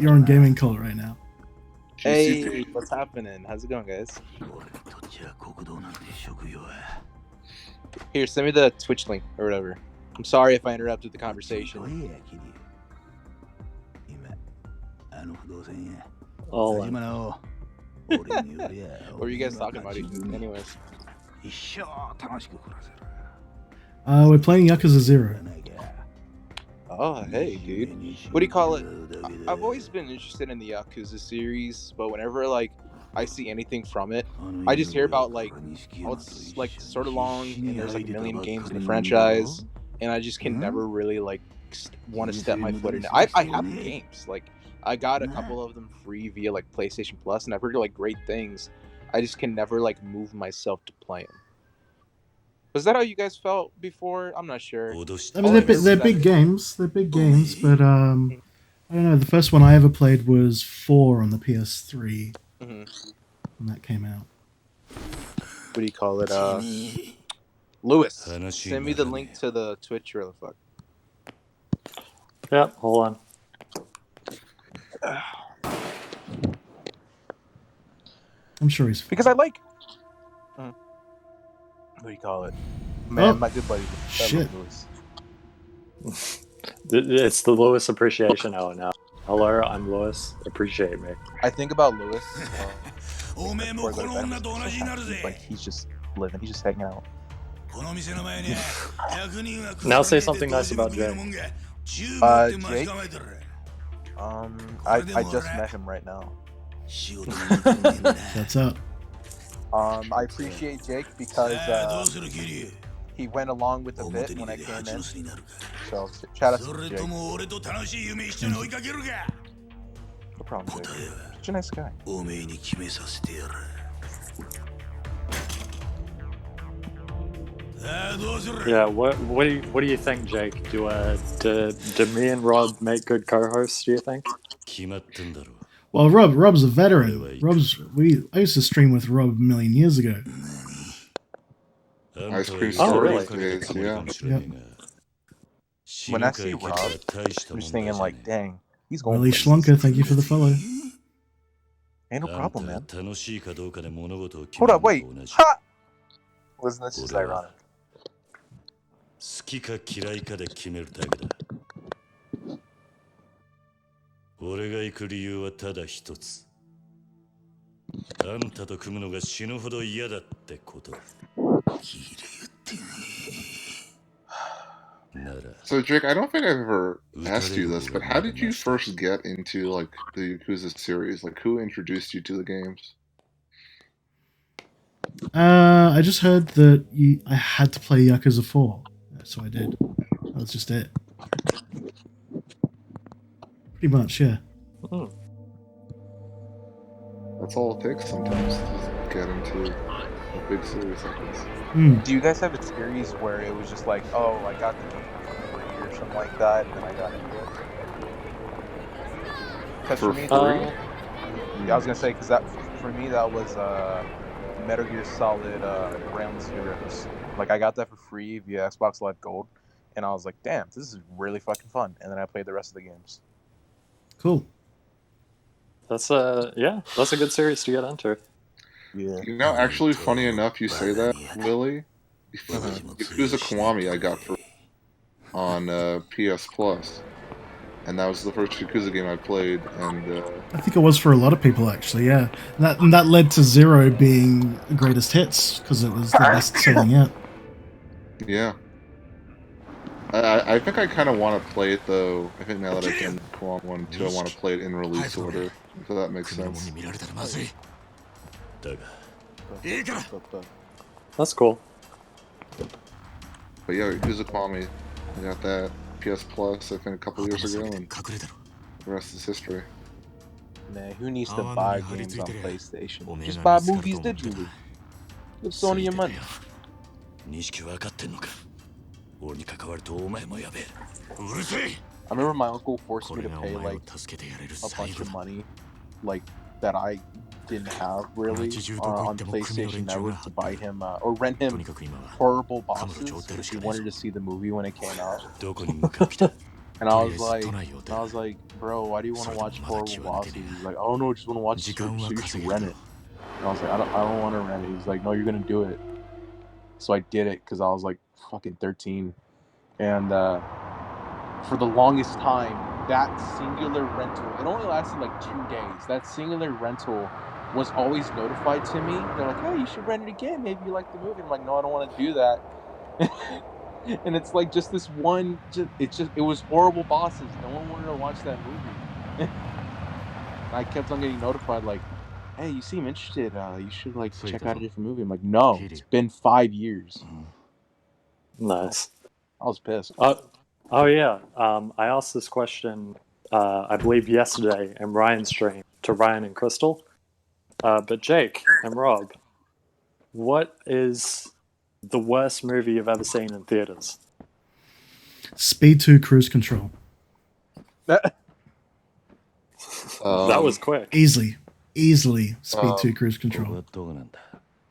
You're on Gaming Cult right now. Hey, what's happening? How's it going, guys? Here, send me the Twitch link or whatever. I'm sorry if I interrupted the conversation. Oh, what were you guys talking about, anyways? We're playing Yakuza 0. Oh, hey, dude. What do you call it? I've always been interested in the Yakuza series, but whenever, like, I see anything from it, I just hear about, like, oh, it's, like, sort of long, and there's, like, a million games in the franchise, and I just can never really, like, want to step my foot in it. I have the games. Like, I got a couple of them free via, like, PlayStation Plus, and I've heard, like, great things. I just can never, like, move myself to play them. Was that how you guys felt before? I'm not sure. I mean, they're big games. They're big games, but I don't know. The first one I ever played was 4 on the PS3 when that came out. What do you call it? Lewis, send me the link to the Twitch really fuck. Yep, hold on. I'm sure he's because I like. What do you call it? Man, my good buddy. Shit. It's the Lewis Appreciation Hour now. Hello, I'm Lewis. Appreciate me. I think about Lewis. Like he's just living. He's just hanging out. Now say something nice about Jake. Jake? I just met him right now. That's up. I appreciate Jake because he went along with the bit when I came in. So shout out to Jake. No problem, Jake. Such a nice guy. Yeah, what do you think, Jake? Do me and Rob make good co-hosts? Do you think? Well, Rob's a veteran. I used to stream with Rob a million years ago. Ice cream really? days, yeah. Yep. When I see Rob, I'm just thinking like, dang, he's going. Willie Schlonka, thank you for the follow. Ain't no problem, man. Hold up, wait. Ha! Listen, this is ironic. 俺が行く理由はただ一つ。あんたと組むのが死ぬほど嫌だってことだ。So Jake, I don't think I've ever asked you this, but how did you first get into like the Yakuza series? Like, who introduced you to the games? I just heard that I had to play Yakuza 4, so I did. That was just it. Pretty much, yeah. Mm. That's all it takes sometimes to just get into a big series like this. Do you guys have a series where it was just like, oh, I got the game for free or something like that, and then I got into it? Because for me, yeah, I was gonna say because that for me that was Metal Gear Solid Ground Zeroes. Like I got that for free via Xbox Live Gold, and I was like, damn, this is really fucking fun. And then I played the rest of the games. Cool. That's that's a good series to get into. Yeah. You know, actually, funny enough, you say that, Willie. Yakuza Kiwami I got for on PS Plus, and that was the first Yakuza game I played. And I think it was for a lot of people, actually. Yeah, and that led to Zero being greatest hits because it was the best selling yet. Yeah. I think I kind of want to play it though. I think now that I've done Kiwami 1 and 2, I want to play it in release order, if that makes sense. That's cool. But yeah, Yakuza Kiwami, I got that PS Plus I think a couple years ago, and the rest is history. Man, who needs to buy games on PlayStation? Just buy movies digitally. Give Sony your money. I remember my uncle forced me to pay like a bunch of money, like that I didn't have really on PlayStation Network to buy him or rent him Horrible Bosses because he wanted to see the movie when it came out. And I was like, bro, why do you want to watch Horrible Bosses? He's like, oh no, I just want to watch it, so you should rent it. And I was like, I don't want to rent it. He's like, no, you're gonna do it. So I did it because I was like fucking 13, and for the longest time, that singular rental, it only lasted like 2 days. That singular rental was always notified to me. They're like, hey, you should rent it again. Maybe you like the movie. I'm like, no, I don't want to do that. And it's like just this one, it was Horrible Bosses. No one wanted to watch that movie. I kept on getting notified like, hey, you seem interested. You should like check out a different movie. I'm like, no, it's been 5 years. Nice. I was pissed. Oh yeah. I asked this question, I believe yesterday in Ryan's stream to Ryan and Crystal. But Jake and Rob, what is the worst movie you've ever seen in theaters? Speed 2 Cruise Control. That was quick. Easily Speed 2 Cruise Control.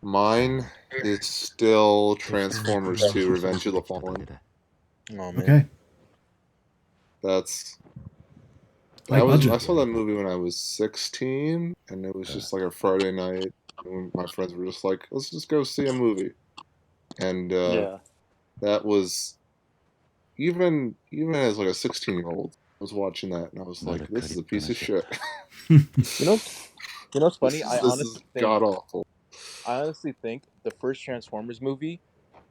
Mine is still Transformers 2 Revenge of the Fallen. Oh, man. Okay. I saw that movie when I was 16, and it was just like a Friday night. And my friends were just like, let's just go see a movie. And that was, even as like a 16-year-old, I was watching that, and I was like, this is a piece of shit. You know what's funny? This is god-awful. I honestly think the first Transformers movie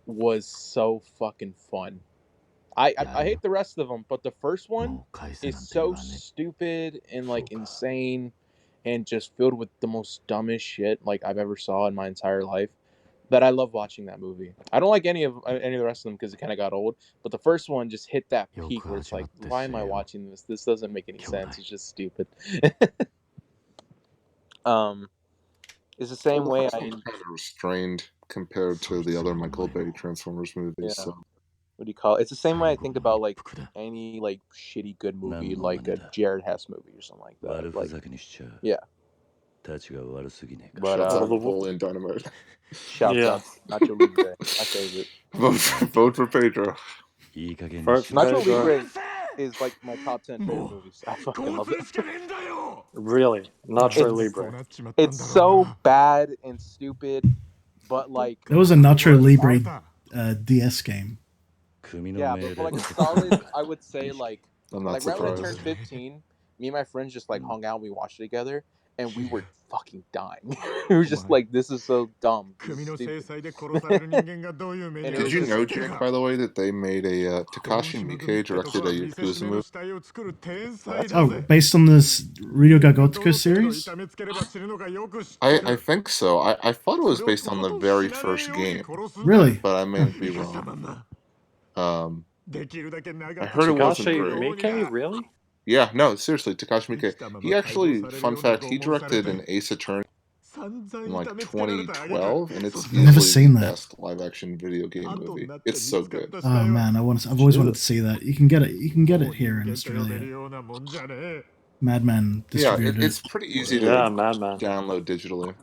was so fucking fun. I hate the rest of them, but the first one is so stupid and like insane and just filled with the most dumbest shit like I've ever saw in my entire life that I love watching that movie. I don't like any of the rest of them because it kind of got old, but the first one just hit that peak where it's like, why am I watching this? This doesn't make any sense. It's just stupid. It's the same way I kind of restrained compared to the other Michael Bay Transformers movies. Yeah. So. What do you call it? It's the same way I think about like any like shitty good movie, like a Jared Hess movie or something like that. Like, yeah. But shouts out Napoleon Dynamite. Shouts out Nacho Libre, my favorite. Vote for Pedro. Nacho Libre is like my top 10 favorite movies. I fucking love it. Really? Nacho Libre. It's so bad and stupid, but like There was a Nacho Libre DS game. Yeah, but for like a solid, I would say like I'm not right when I surprised. turned 15, me and my friends just like hung out. We watched it together, and we were fucking dying. We were just like, "This is so dumb." This is stupid. And it Did was you just know, Jake, by the way, that they made a Takashi Miike directed a Yakuza movie? Oh, based on this Ryuga Gotoku series? I think so. I thought it was based on the very first game, Really? but I may be wrong. I heard it wasn't Takashi great. Miike, really? Yeah, no, seriously, Takashi Miike. He actually, fun fact, he directed an Ace Attorney in like 2012, and it's I've never easily seen the that. best live action video game movie. It's so good. Oh man, I've always wanted to see that. You can get it. You can get it here in Australia. Madman Yeah, distributed it's it. pretty easy to Yeah, Madman. download digitally.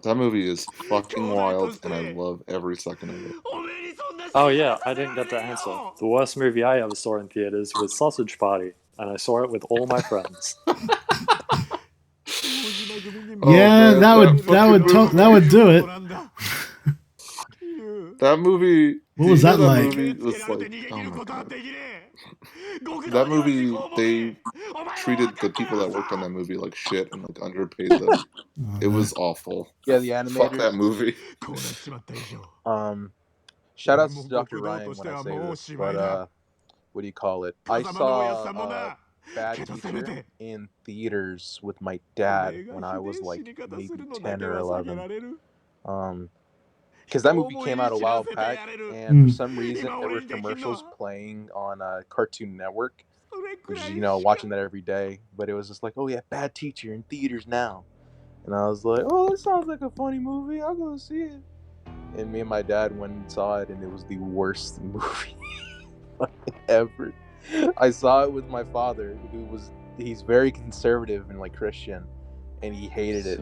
That movie is fucking wild, and I love every second of it. Oh yeah, I didn't get the answer. The worst movie I ever saw in theaters was Sausage Party, and I saw it with all my friends. Yeah, man, that would do it. That movie. What was that like? Movie was like, oh my god. That movie, they treated the people that worked on that movie like shit and like underpaid them. It was awful. Yeah, the Fuck animators. that movie. Shout out to Dr. Ryan when I say this, but what do you call it? I saw Bad Teacher in theaters with my dad when I was like maybe 10 or 11. Because that movie came out a while back, and for some reason there were commercials playing on Cartoon Network, which is, watching that every day. But it was just like, oh yeah, Bad Teacher in theaters now. And I was like, oh, that sounds like a funny movie. I'll go see it. And me and my dad went and saw it, and it was the worst movie ever. I saw it with my father, he's very conservative and like Christian, and he hated it.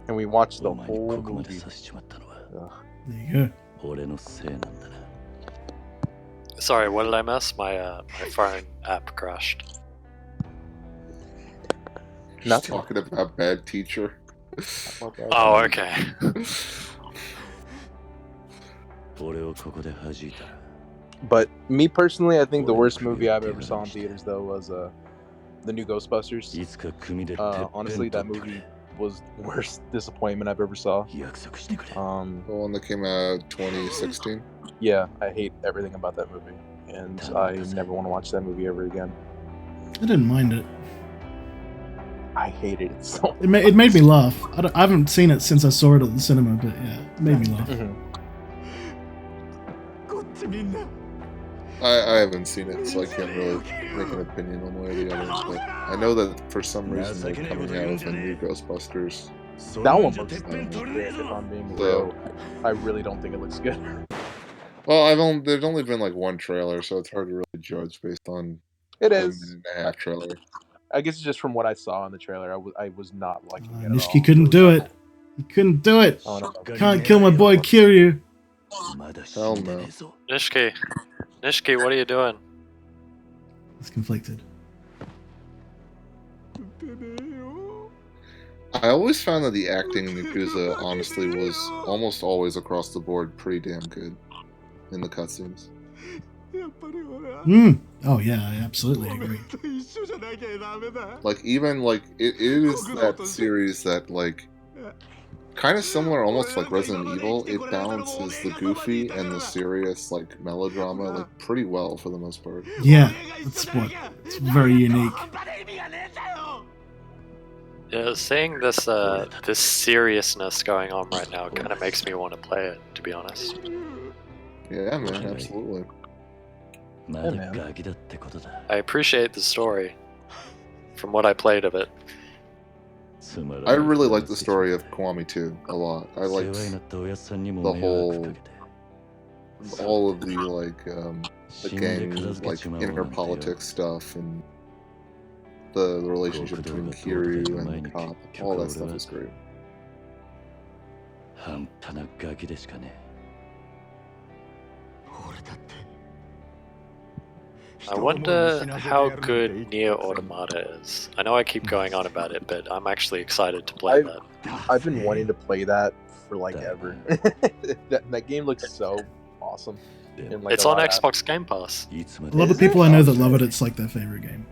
And we watched the whole movie. Ugh. There you go. Sorry, what did I miss? My phone app crashed. Not talking about Bad Teacher. Oh, okay. But me personally, I think the worst movie I've ever saw in theaters though was the new Ghostbusters. Honestly, that movie was the worst disappointment I've ever saw. The one that came out 2016. Yeah, I hate everything about that movie, and I never want to watch that movie ever again. I didn't mind it. I hated it so much. It made me laugh. I haven't seen it since I saw it at the cinema, but yeah, it made me laugh. I haven't seen it, so I can't really make an opinion one way or the other. But I know that for some reason they're coming out with a new Ghostbusters. That one looks good, if I'm being real. I really don't think it looks good. Well, there's only been like one trailer, so it's hard to really judge based on It a is. minute and a half trailer. I guess it's just from what I saw in the trailer, I was not liking it at all. Nishiki couldn't do it. He couldn't do it. Oh, no. Can't kill my boy Kiryu. Hell no. Nishiki, what are you doing? It's conflicted. I always found that the acting in Yakuza, honestly, was almost always across the board pretty damn good in the cutscenes. Oh yeah, I absolutely agree. Like even like it is that series that like kind of similar, almost like Resident Evil. It balances the goofy and the serious like melodrama like pretty well for the most part. Yeah, it's very unique. Yeah, seeing this this seriousness going on right now kind of makes me want to play it, to be honest. Yeah, man, absolutely. Yeah, man. I appreciate the story from what I played of it. I really like the story of Kiwami too a lot. I liked the all of the like the gang like inner politics stuff and the relationship between Kiryu and the cop. All that stuff is great. I wonder how good Nier Automata is. I know I keep going on about it, but I'm actually excited to play that. I've been wanting to play that for like ever. that game looks so awesome. in, like, It's a on lot of Xbox Game Pass. A lot of people I know that love it. It's like their favorite game.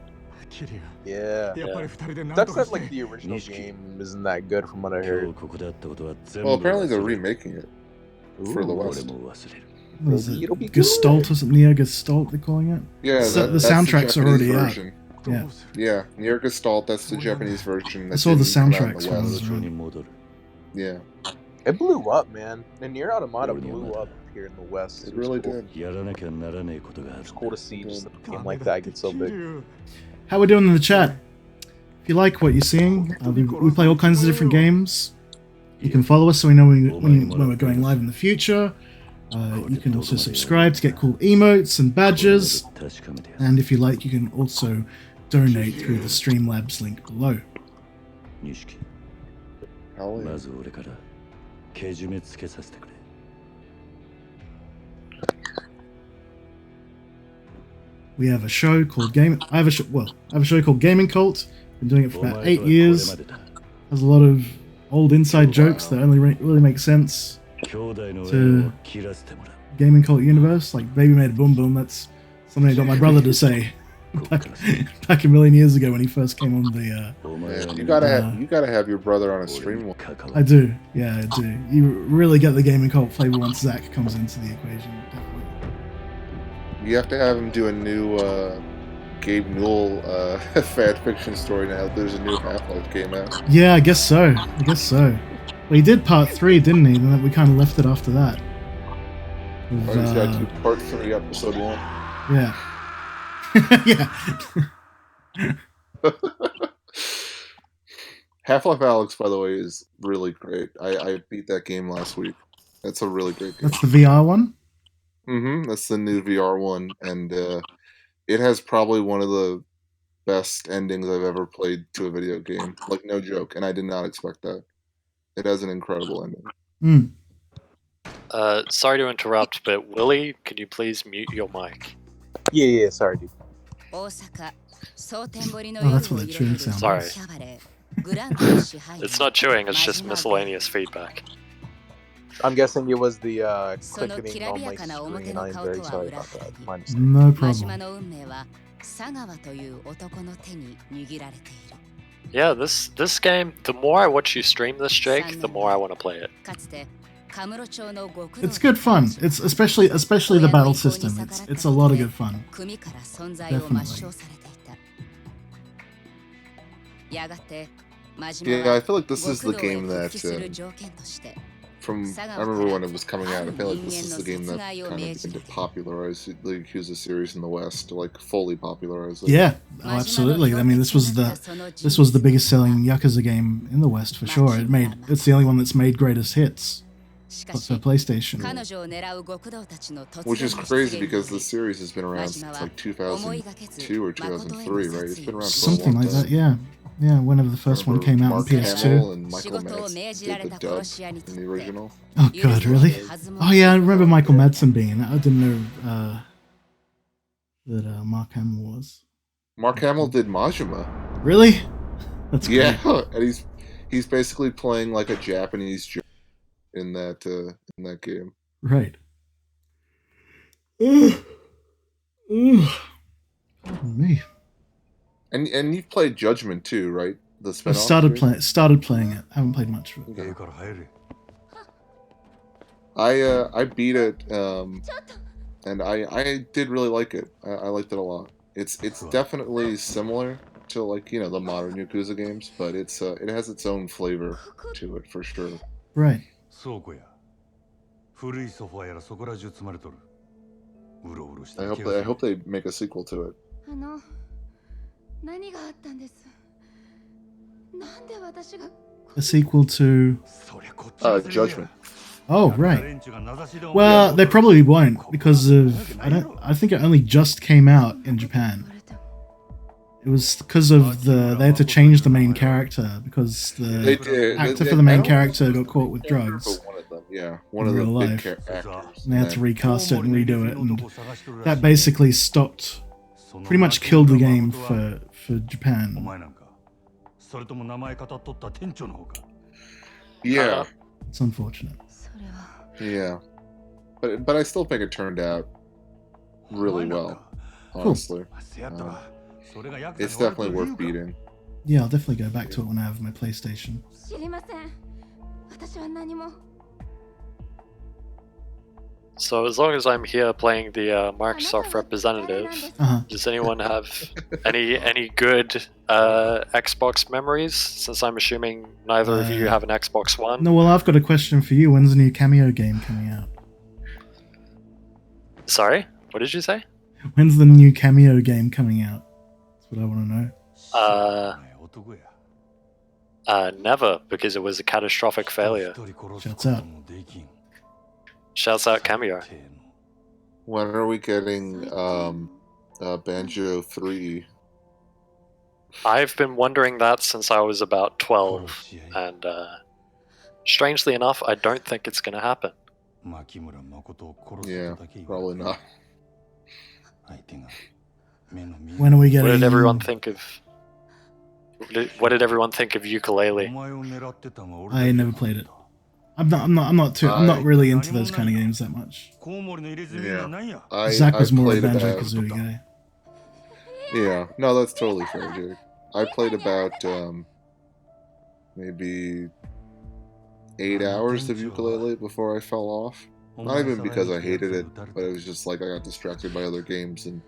Yeah. Yeah. That's said like the original game isn't that good from what I heard. Well, apparently they're remaking it for the West. What is Maybe it? it'll be Gestalt or something? Neo Gestalt, they're calling it? Yeah, So that, the that's soundtracks the are already Japanese out. version. Yeah. Yeah, Nier Gestalt, that's the Japanese version. I saw the didn't come out in soundtracks the when I West. was around. Yeah, It blew up, man. And Nier Automata blew up here in the West. it was really cool. did. It's cool to see just a game like that get so big. How we doing in the chat? If you like what you're seeing, we play all kinds of different games. You can follow us so we know when we're going live in the future. You can also subscribe to get cool emotes and badges. And if you like, you can also donate through the Streamlabs link below. Hell yeah. We have a show called I have a show called Gaming Cult. Been doing it for about 8 years. Has a lot of old inside jokes that only really make sense to Gaming Cult universe. Like Baby Made Boom Boom. That's something I got my brother to say back a million years ago when he first came on the. Man, you gotta have your brother on a stream. I do, yeah, I do. You really get the Gaming Cult flavor once Zach comes into the equation. Definitely. You have to have him do a new Gabe Newell fan fiction story now. There's a new Half-Life game out. Yeah, I guess so. Well, he did part 3, didn't he? And then we kind of left it after that. He's got to do part 3, episode 1. Yeah. Yeah. Half-Life Alyx, by the way, is really great. I beat that game last week. That's a really great game. That's the VR one? That's the new VR one, and it has probably one of the best endings I've ever played to a video game. Like, no joke, and I did not expect that. It has an incredible ending. Sorry to interrupt, but Willie, could you please mute your mic? Yeah, sorry, dude. Oh, that's what the chewing sound Sorry. is. It's not chewing, it's just miscellaneous feedback. I'm guessing it was the clicking on my screen. I'm very sorry about that. My mistake. No problem. Yeah, this game, the more I watch you stream this, Jake, the more I want to play it. It's good fun. It's especially the battle system. It's a lot of good fun. Definitely. Yeah, I feel like this is the game that I remember when it was coming out, I feel like this is the game that kind of began to popularize the Yakuza series in the West, like fully popularize it. Yeah, absolutely. I mean, this was the biggest selling Yakuza game in the West for sure. It's the only one that's made greatest hits for PlayStation. Which is crazy because the series has been around since like 2002 or 2003, right? It's been around for Something a long like time. that, yeah. Yeah, whenever the first one came out on Mark Hamill PS2. and Michael Madsen did the dub in the original. Oh god, really? Oh yeah, I remember Michael Madsen being in it. I didn't know that Mark Hamill was. Mark Hamill did Majima. Really? That's great. Yeah, and he's basically playing like a Japanese in that game. Right. Ooh. Me. And you've played Judgment too, right? The I've spin-off started playing it. I haven't played much of it. Okay. I beat it, and I did really like it. I liked it a lot. It's definitely similar to, like, you know, the modern Yakuza games, but it has its own flavor to it for sure. Right. I hope they make a sequel to it. A sequel to Judgment. Oh, right. Well, they probably won't because I think it only just came out in Japan. It was because of they had to change the main character because the actor for the main character got caught with drugs. One of the big actors. And they had to recast it and redo it, and that basically stopped, pretty much killed the game for Japan. Yeah. It's unfortunate. Yeah. but I still think it turned out really well. Honestly, it's definitely worth beating. Yeah, I'll definitely go back to it when I have my PlayStation. So as long as I'm here playing the Microsoft representative, does anyone have any good Xbox memories? Since I'm assuming neither of you have an Xbox One. No, well, I've got a question for you. When's the new Cameo game coming out? Sorry, what did you say? When's the new Cameo game coming out? That's what I want to know. Never, because it was a catastrophic failure. Shouts out. Shouts out Cameo. When are we getting Banjo 3? I've been wondering that since I was about 12, and strangely enough, I don't think it's going to happen. Yeah, probably not. When are we getting? What did everyone think of? What did everyone think of Ukulele? I never played it. I'm not really into those kind of games that much. Yeah, Zach was more a played Banjo about- Kazooie guy. Yeah, no, that's totally fair, Jake. I played about maybe 8 hours of ukulele before I fell off. Not even because I hated it, but it was just like I got distracted by other games and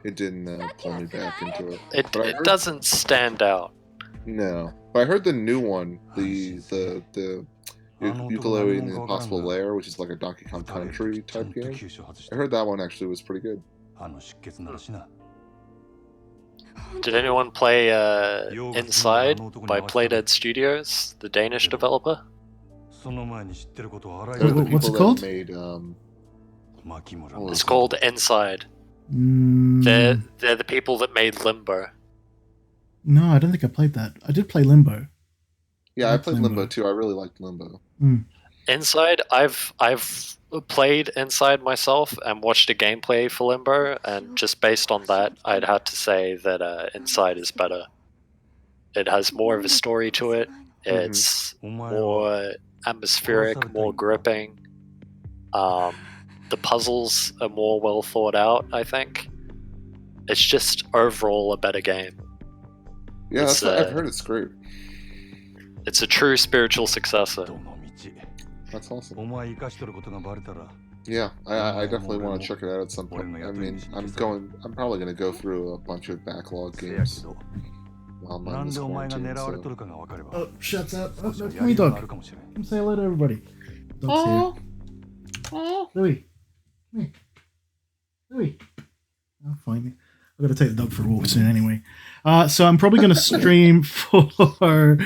it didn't pull me back into it. But I It heard- doesn't stand out. No, but I heard the new one, the Ukulele in the Impossible Lair, which is like a Donkey Kong Country type game. I heard that one actually was pretty good. Did anyone play Inside by Playdead Studios, the Danish developer? They're the What's it people that called? made, It's called Inside. Mm, They're the people that made Limbo. no, I don't think I played that. I did play Limbo. Yeah, I played Limbo too. I really liked Limbo. Inside, I've played Inside myself and watched a gameplay for Limbo, and just based on that, I'd have to say that Inside is better. It has more of a story to it. It's more atmospheric, more gripping. The puzzles are more well thought out, I think. It's just overall a better game. Yeah, that's what I've heard. It's great. It's a true spiritual successor. That's awesome. Yeah, I definitely want to check it out at some point. I mean, I'm probably going to go through a bunch of backlog games while I'm on this quarantine. So. Oh, shuts up. Oh, no, come here, dog. Come say hello to everybody. Dog's here. Louis. Come here. Louis. Oh, finally. I've got to take the dog for a walk soon anyway. So I'm probably going to stream for... the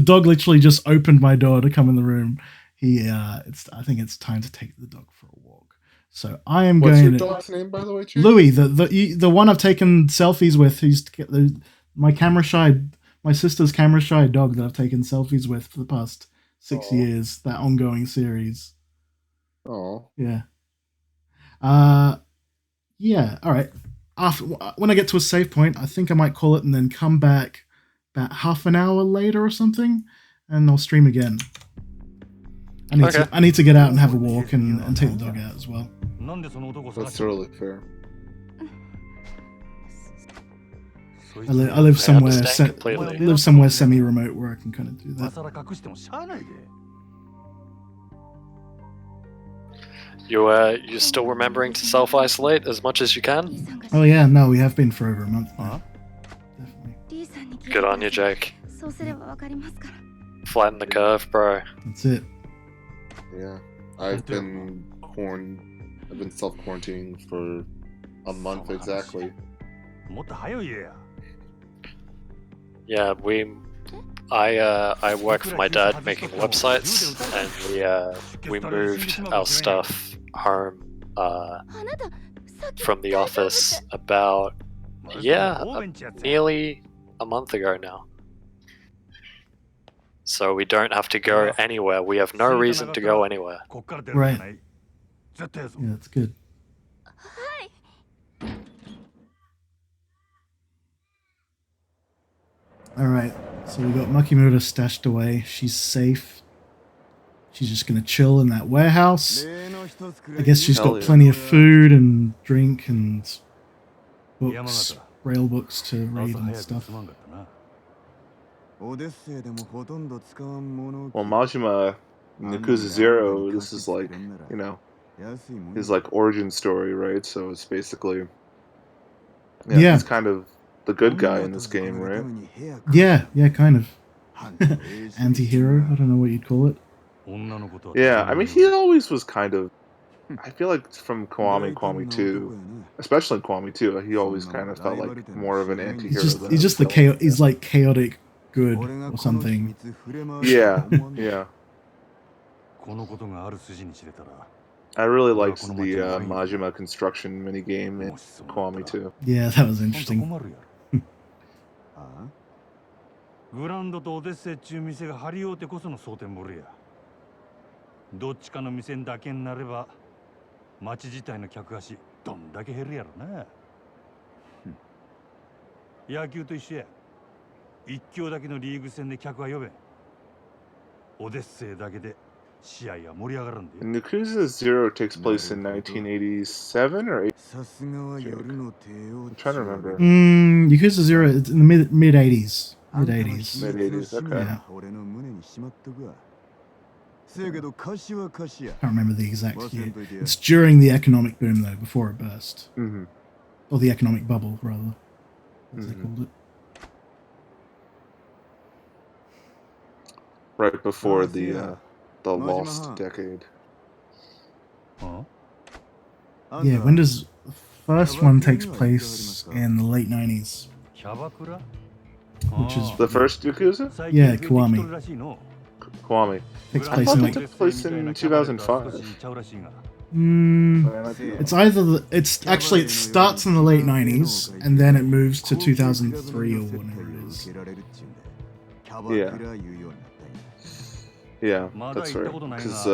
dog literally just opened my door to come in the room. I think it's time to take the dog for a walk. So I am What's going your to... dog's name, by the way, Chief? Louis, the one I've taken selfies with. My sister's camera shy dog that I've taken selfies with for the past 6 years. That ongoing series. Oh. Yeah. Yeah, all right. When I get to a save point, I think I might call it and then come back about half an hour later or something, and I'll stream again. I need to get out and have a walk and take the dog out as well. That's totally fair. I live somewhere semi-remote where I can kind of do that. You're still remembering to self-isolate as much as you can? Oh yeah, no, we have been for over a month now. Definitely. Good on you, Jake. Flatten the curve, bro. That's it. Yeah, I've been self-quarantining for a month exactly. Yeah, I work for my dad making websites, and we moved our stuff home from the office about nearly a month ago now. So we don't have to go anywhere. We have no reason to go anywhere. Right. Yeah, that's good. Alright, so we got Makimura stashed away. She's safe. she's just gonna chill in that warehouse. I guess she's Hell got yeah. plenty of food and drink and books, braille books to read and stuff. Well, Majima in Yakuza 0, this is like, you know, his like origin story, right? So it's basically, Yeah. he's kind of the good guy in this game, right? Yeah, kind of. Anti-hero, I don't know what you'd call it. Yeah, I mean, he always was kind of, I feel like from Kiwami and Kiwami 2, especially in Kiwami 2, he always kind of felt like more of an anti-hero. He's just the chaos. He's like chaotic good or something. Yeah, yeah. I really liked the Majima construction minigame in Kiwami 2. Yeah, that was interesting. グランドとオデッセイっちゅう店が張り合うてこその蒼天堀や。どっちかの店だけになれば町自体の客足どんだけ減るやろな。野球と一緒や。一強だけのリーグ戦で客は呼べん。オデッセイだけで試合は盛り上がるんで。 Yakuza 0 takes place in 1987 or 8? I'm trying to remember. Yakuza 0 it's in the mid 80s. Mid 80s. Mid 80s, okay. Yeah. Can't remember the exact year. It's during the economic boom though, before it burst. Mm-hmm. Or the economic bubble, rather. As they called it. Right before the lost decade. Yeah, when does the first one takes place in the late 90s? Which is The first Yakuza? yeah, Kiwami. Kiwami. Takes I place thought in it like took place in 2005. it's either it's actually it starts in the late 90s and then it moves to 2003 or whatever it is. Yeah, that's right. Because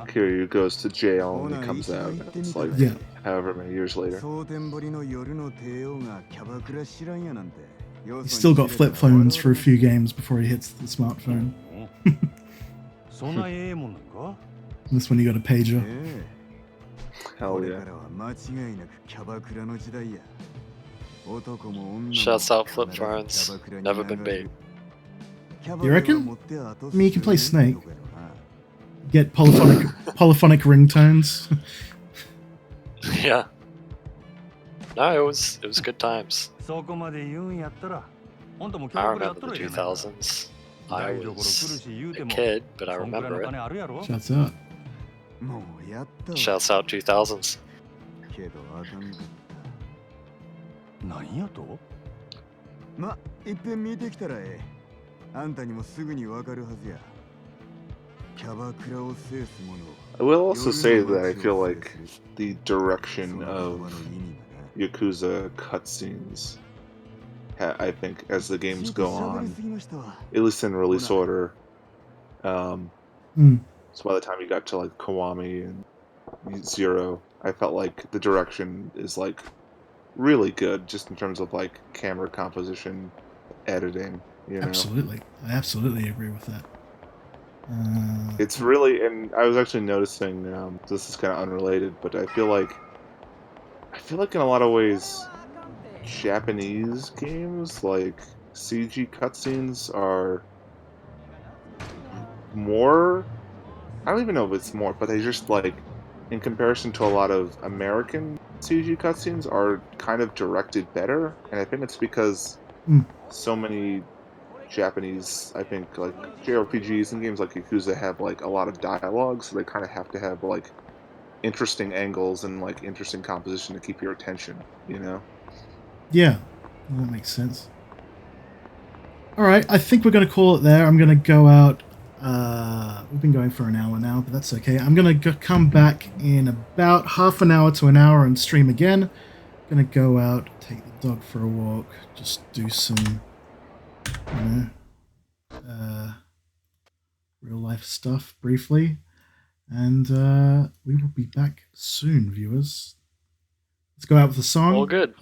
Kiryu goes to jail and he comes out. And it's like however many years later. He's still got flip phones for a few games before he hits the smartphone. This one you got a pager. Hell yeah. Shouts out flip phones. Never been big. You reckon? I mean, you can play Snake. Get polyphonic ringtones. Yeah. No, it was good times. I remember the 2000s. I was a kid, but I remember it. Shouts out. Shouts out 2000s. 何やとま、いっぺん見てきたらええ。あんたにもすぐにわかるはずや。キャバクラを制す者。 I will also say that I feel like the direction of Yakuza cutscenes, I think, as the games go on, at least in release order, so by the time you got to like Kiwami and 0, I felt like the direction is like really good, just in terms of like camera composition, editing. You know? Absolutely, I absolutely agree with that. It's really, and I was actually noticing. This is kind of unrelated, but I feel like in a lot of ways, Japanese games like CG cutscenes are more. I don't even know if it's more, but they just like, in comparison to a lot of American CG cutscenes, are kind of directed better, and I think it's because so many Japanese, I think, like JRPGs and games like Yakuza have like a lot of dialogue, so they kind of have to have like interesting angles and like interesting composition to keep your attention, you know? Yeah, that makes sense. All right, I think we're going to call it there. I'm going to go out. We've been going for an hour now, but that's okay. I'm going to come back in about half an hour to an hour and stream again. Going to go out, take the dog for a walk, just do some, real life stuff briefly. And we will be back soon, viewers. Let's go out with a song. All good.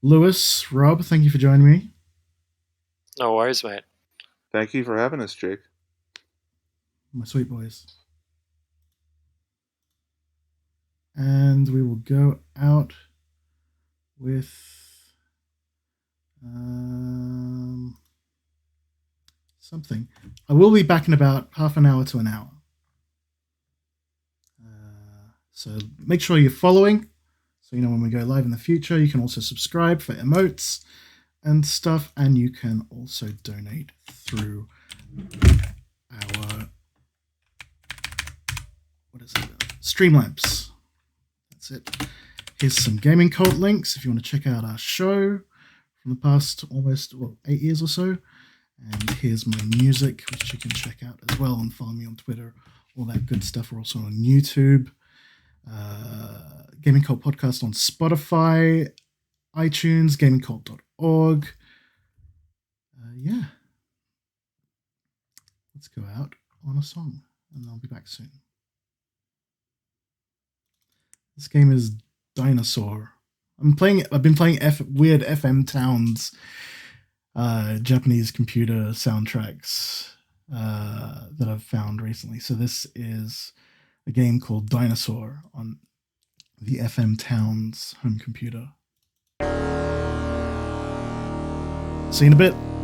Lewis, Rob, thank you for joining me. No worries, mate. Thank you for having us, Jake. my sweet boys. And we will go out with something. I will be back in about half an hour to an hour. So make sure you're following, so you know when we go live in the future. You can also subscribe for emotes and stuff, and you can also donate through our Streamlabs. That's it. Here's some Gaming Cult links if you want to check out our show from the past almost 8 years or so. And here's my music, which you can check out as well, and follow me on Twitter, all that good stuff. We're also on YouTube. Gaming Cult Podcast on Spotify, iTunes, gamingcult.org. Yeah. Let's go out on a song, and I'll be back soon. This game is Dinosaur. I've been playing weird FM Towns, Japanese computer soundtracks that I've found recently. So this is a game called Dinosaur on the FM Towns home computer. See you in a bit.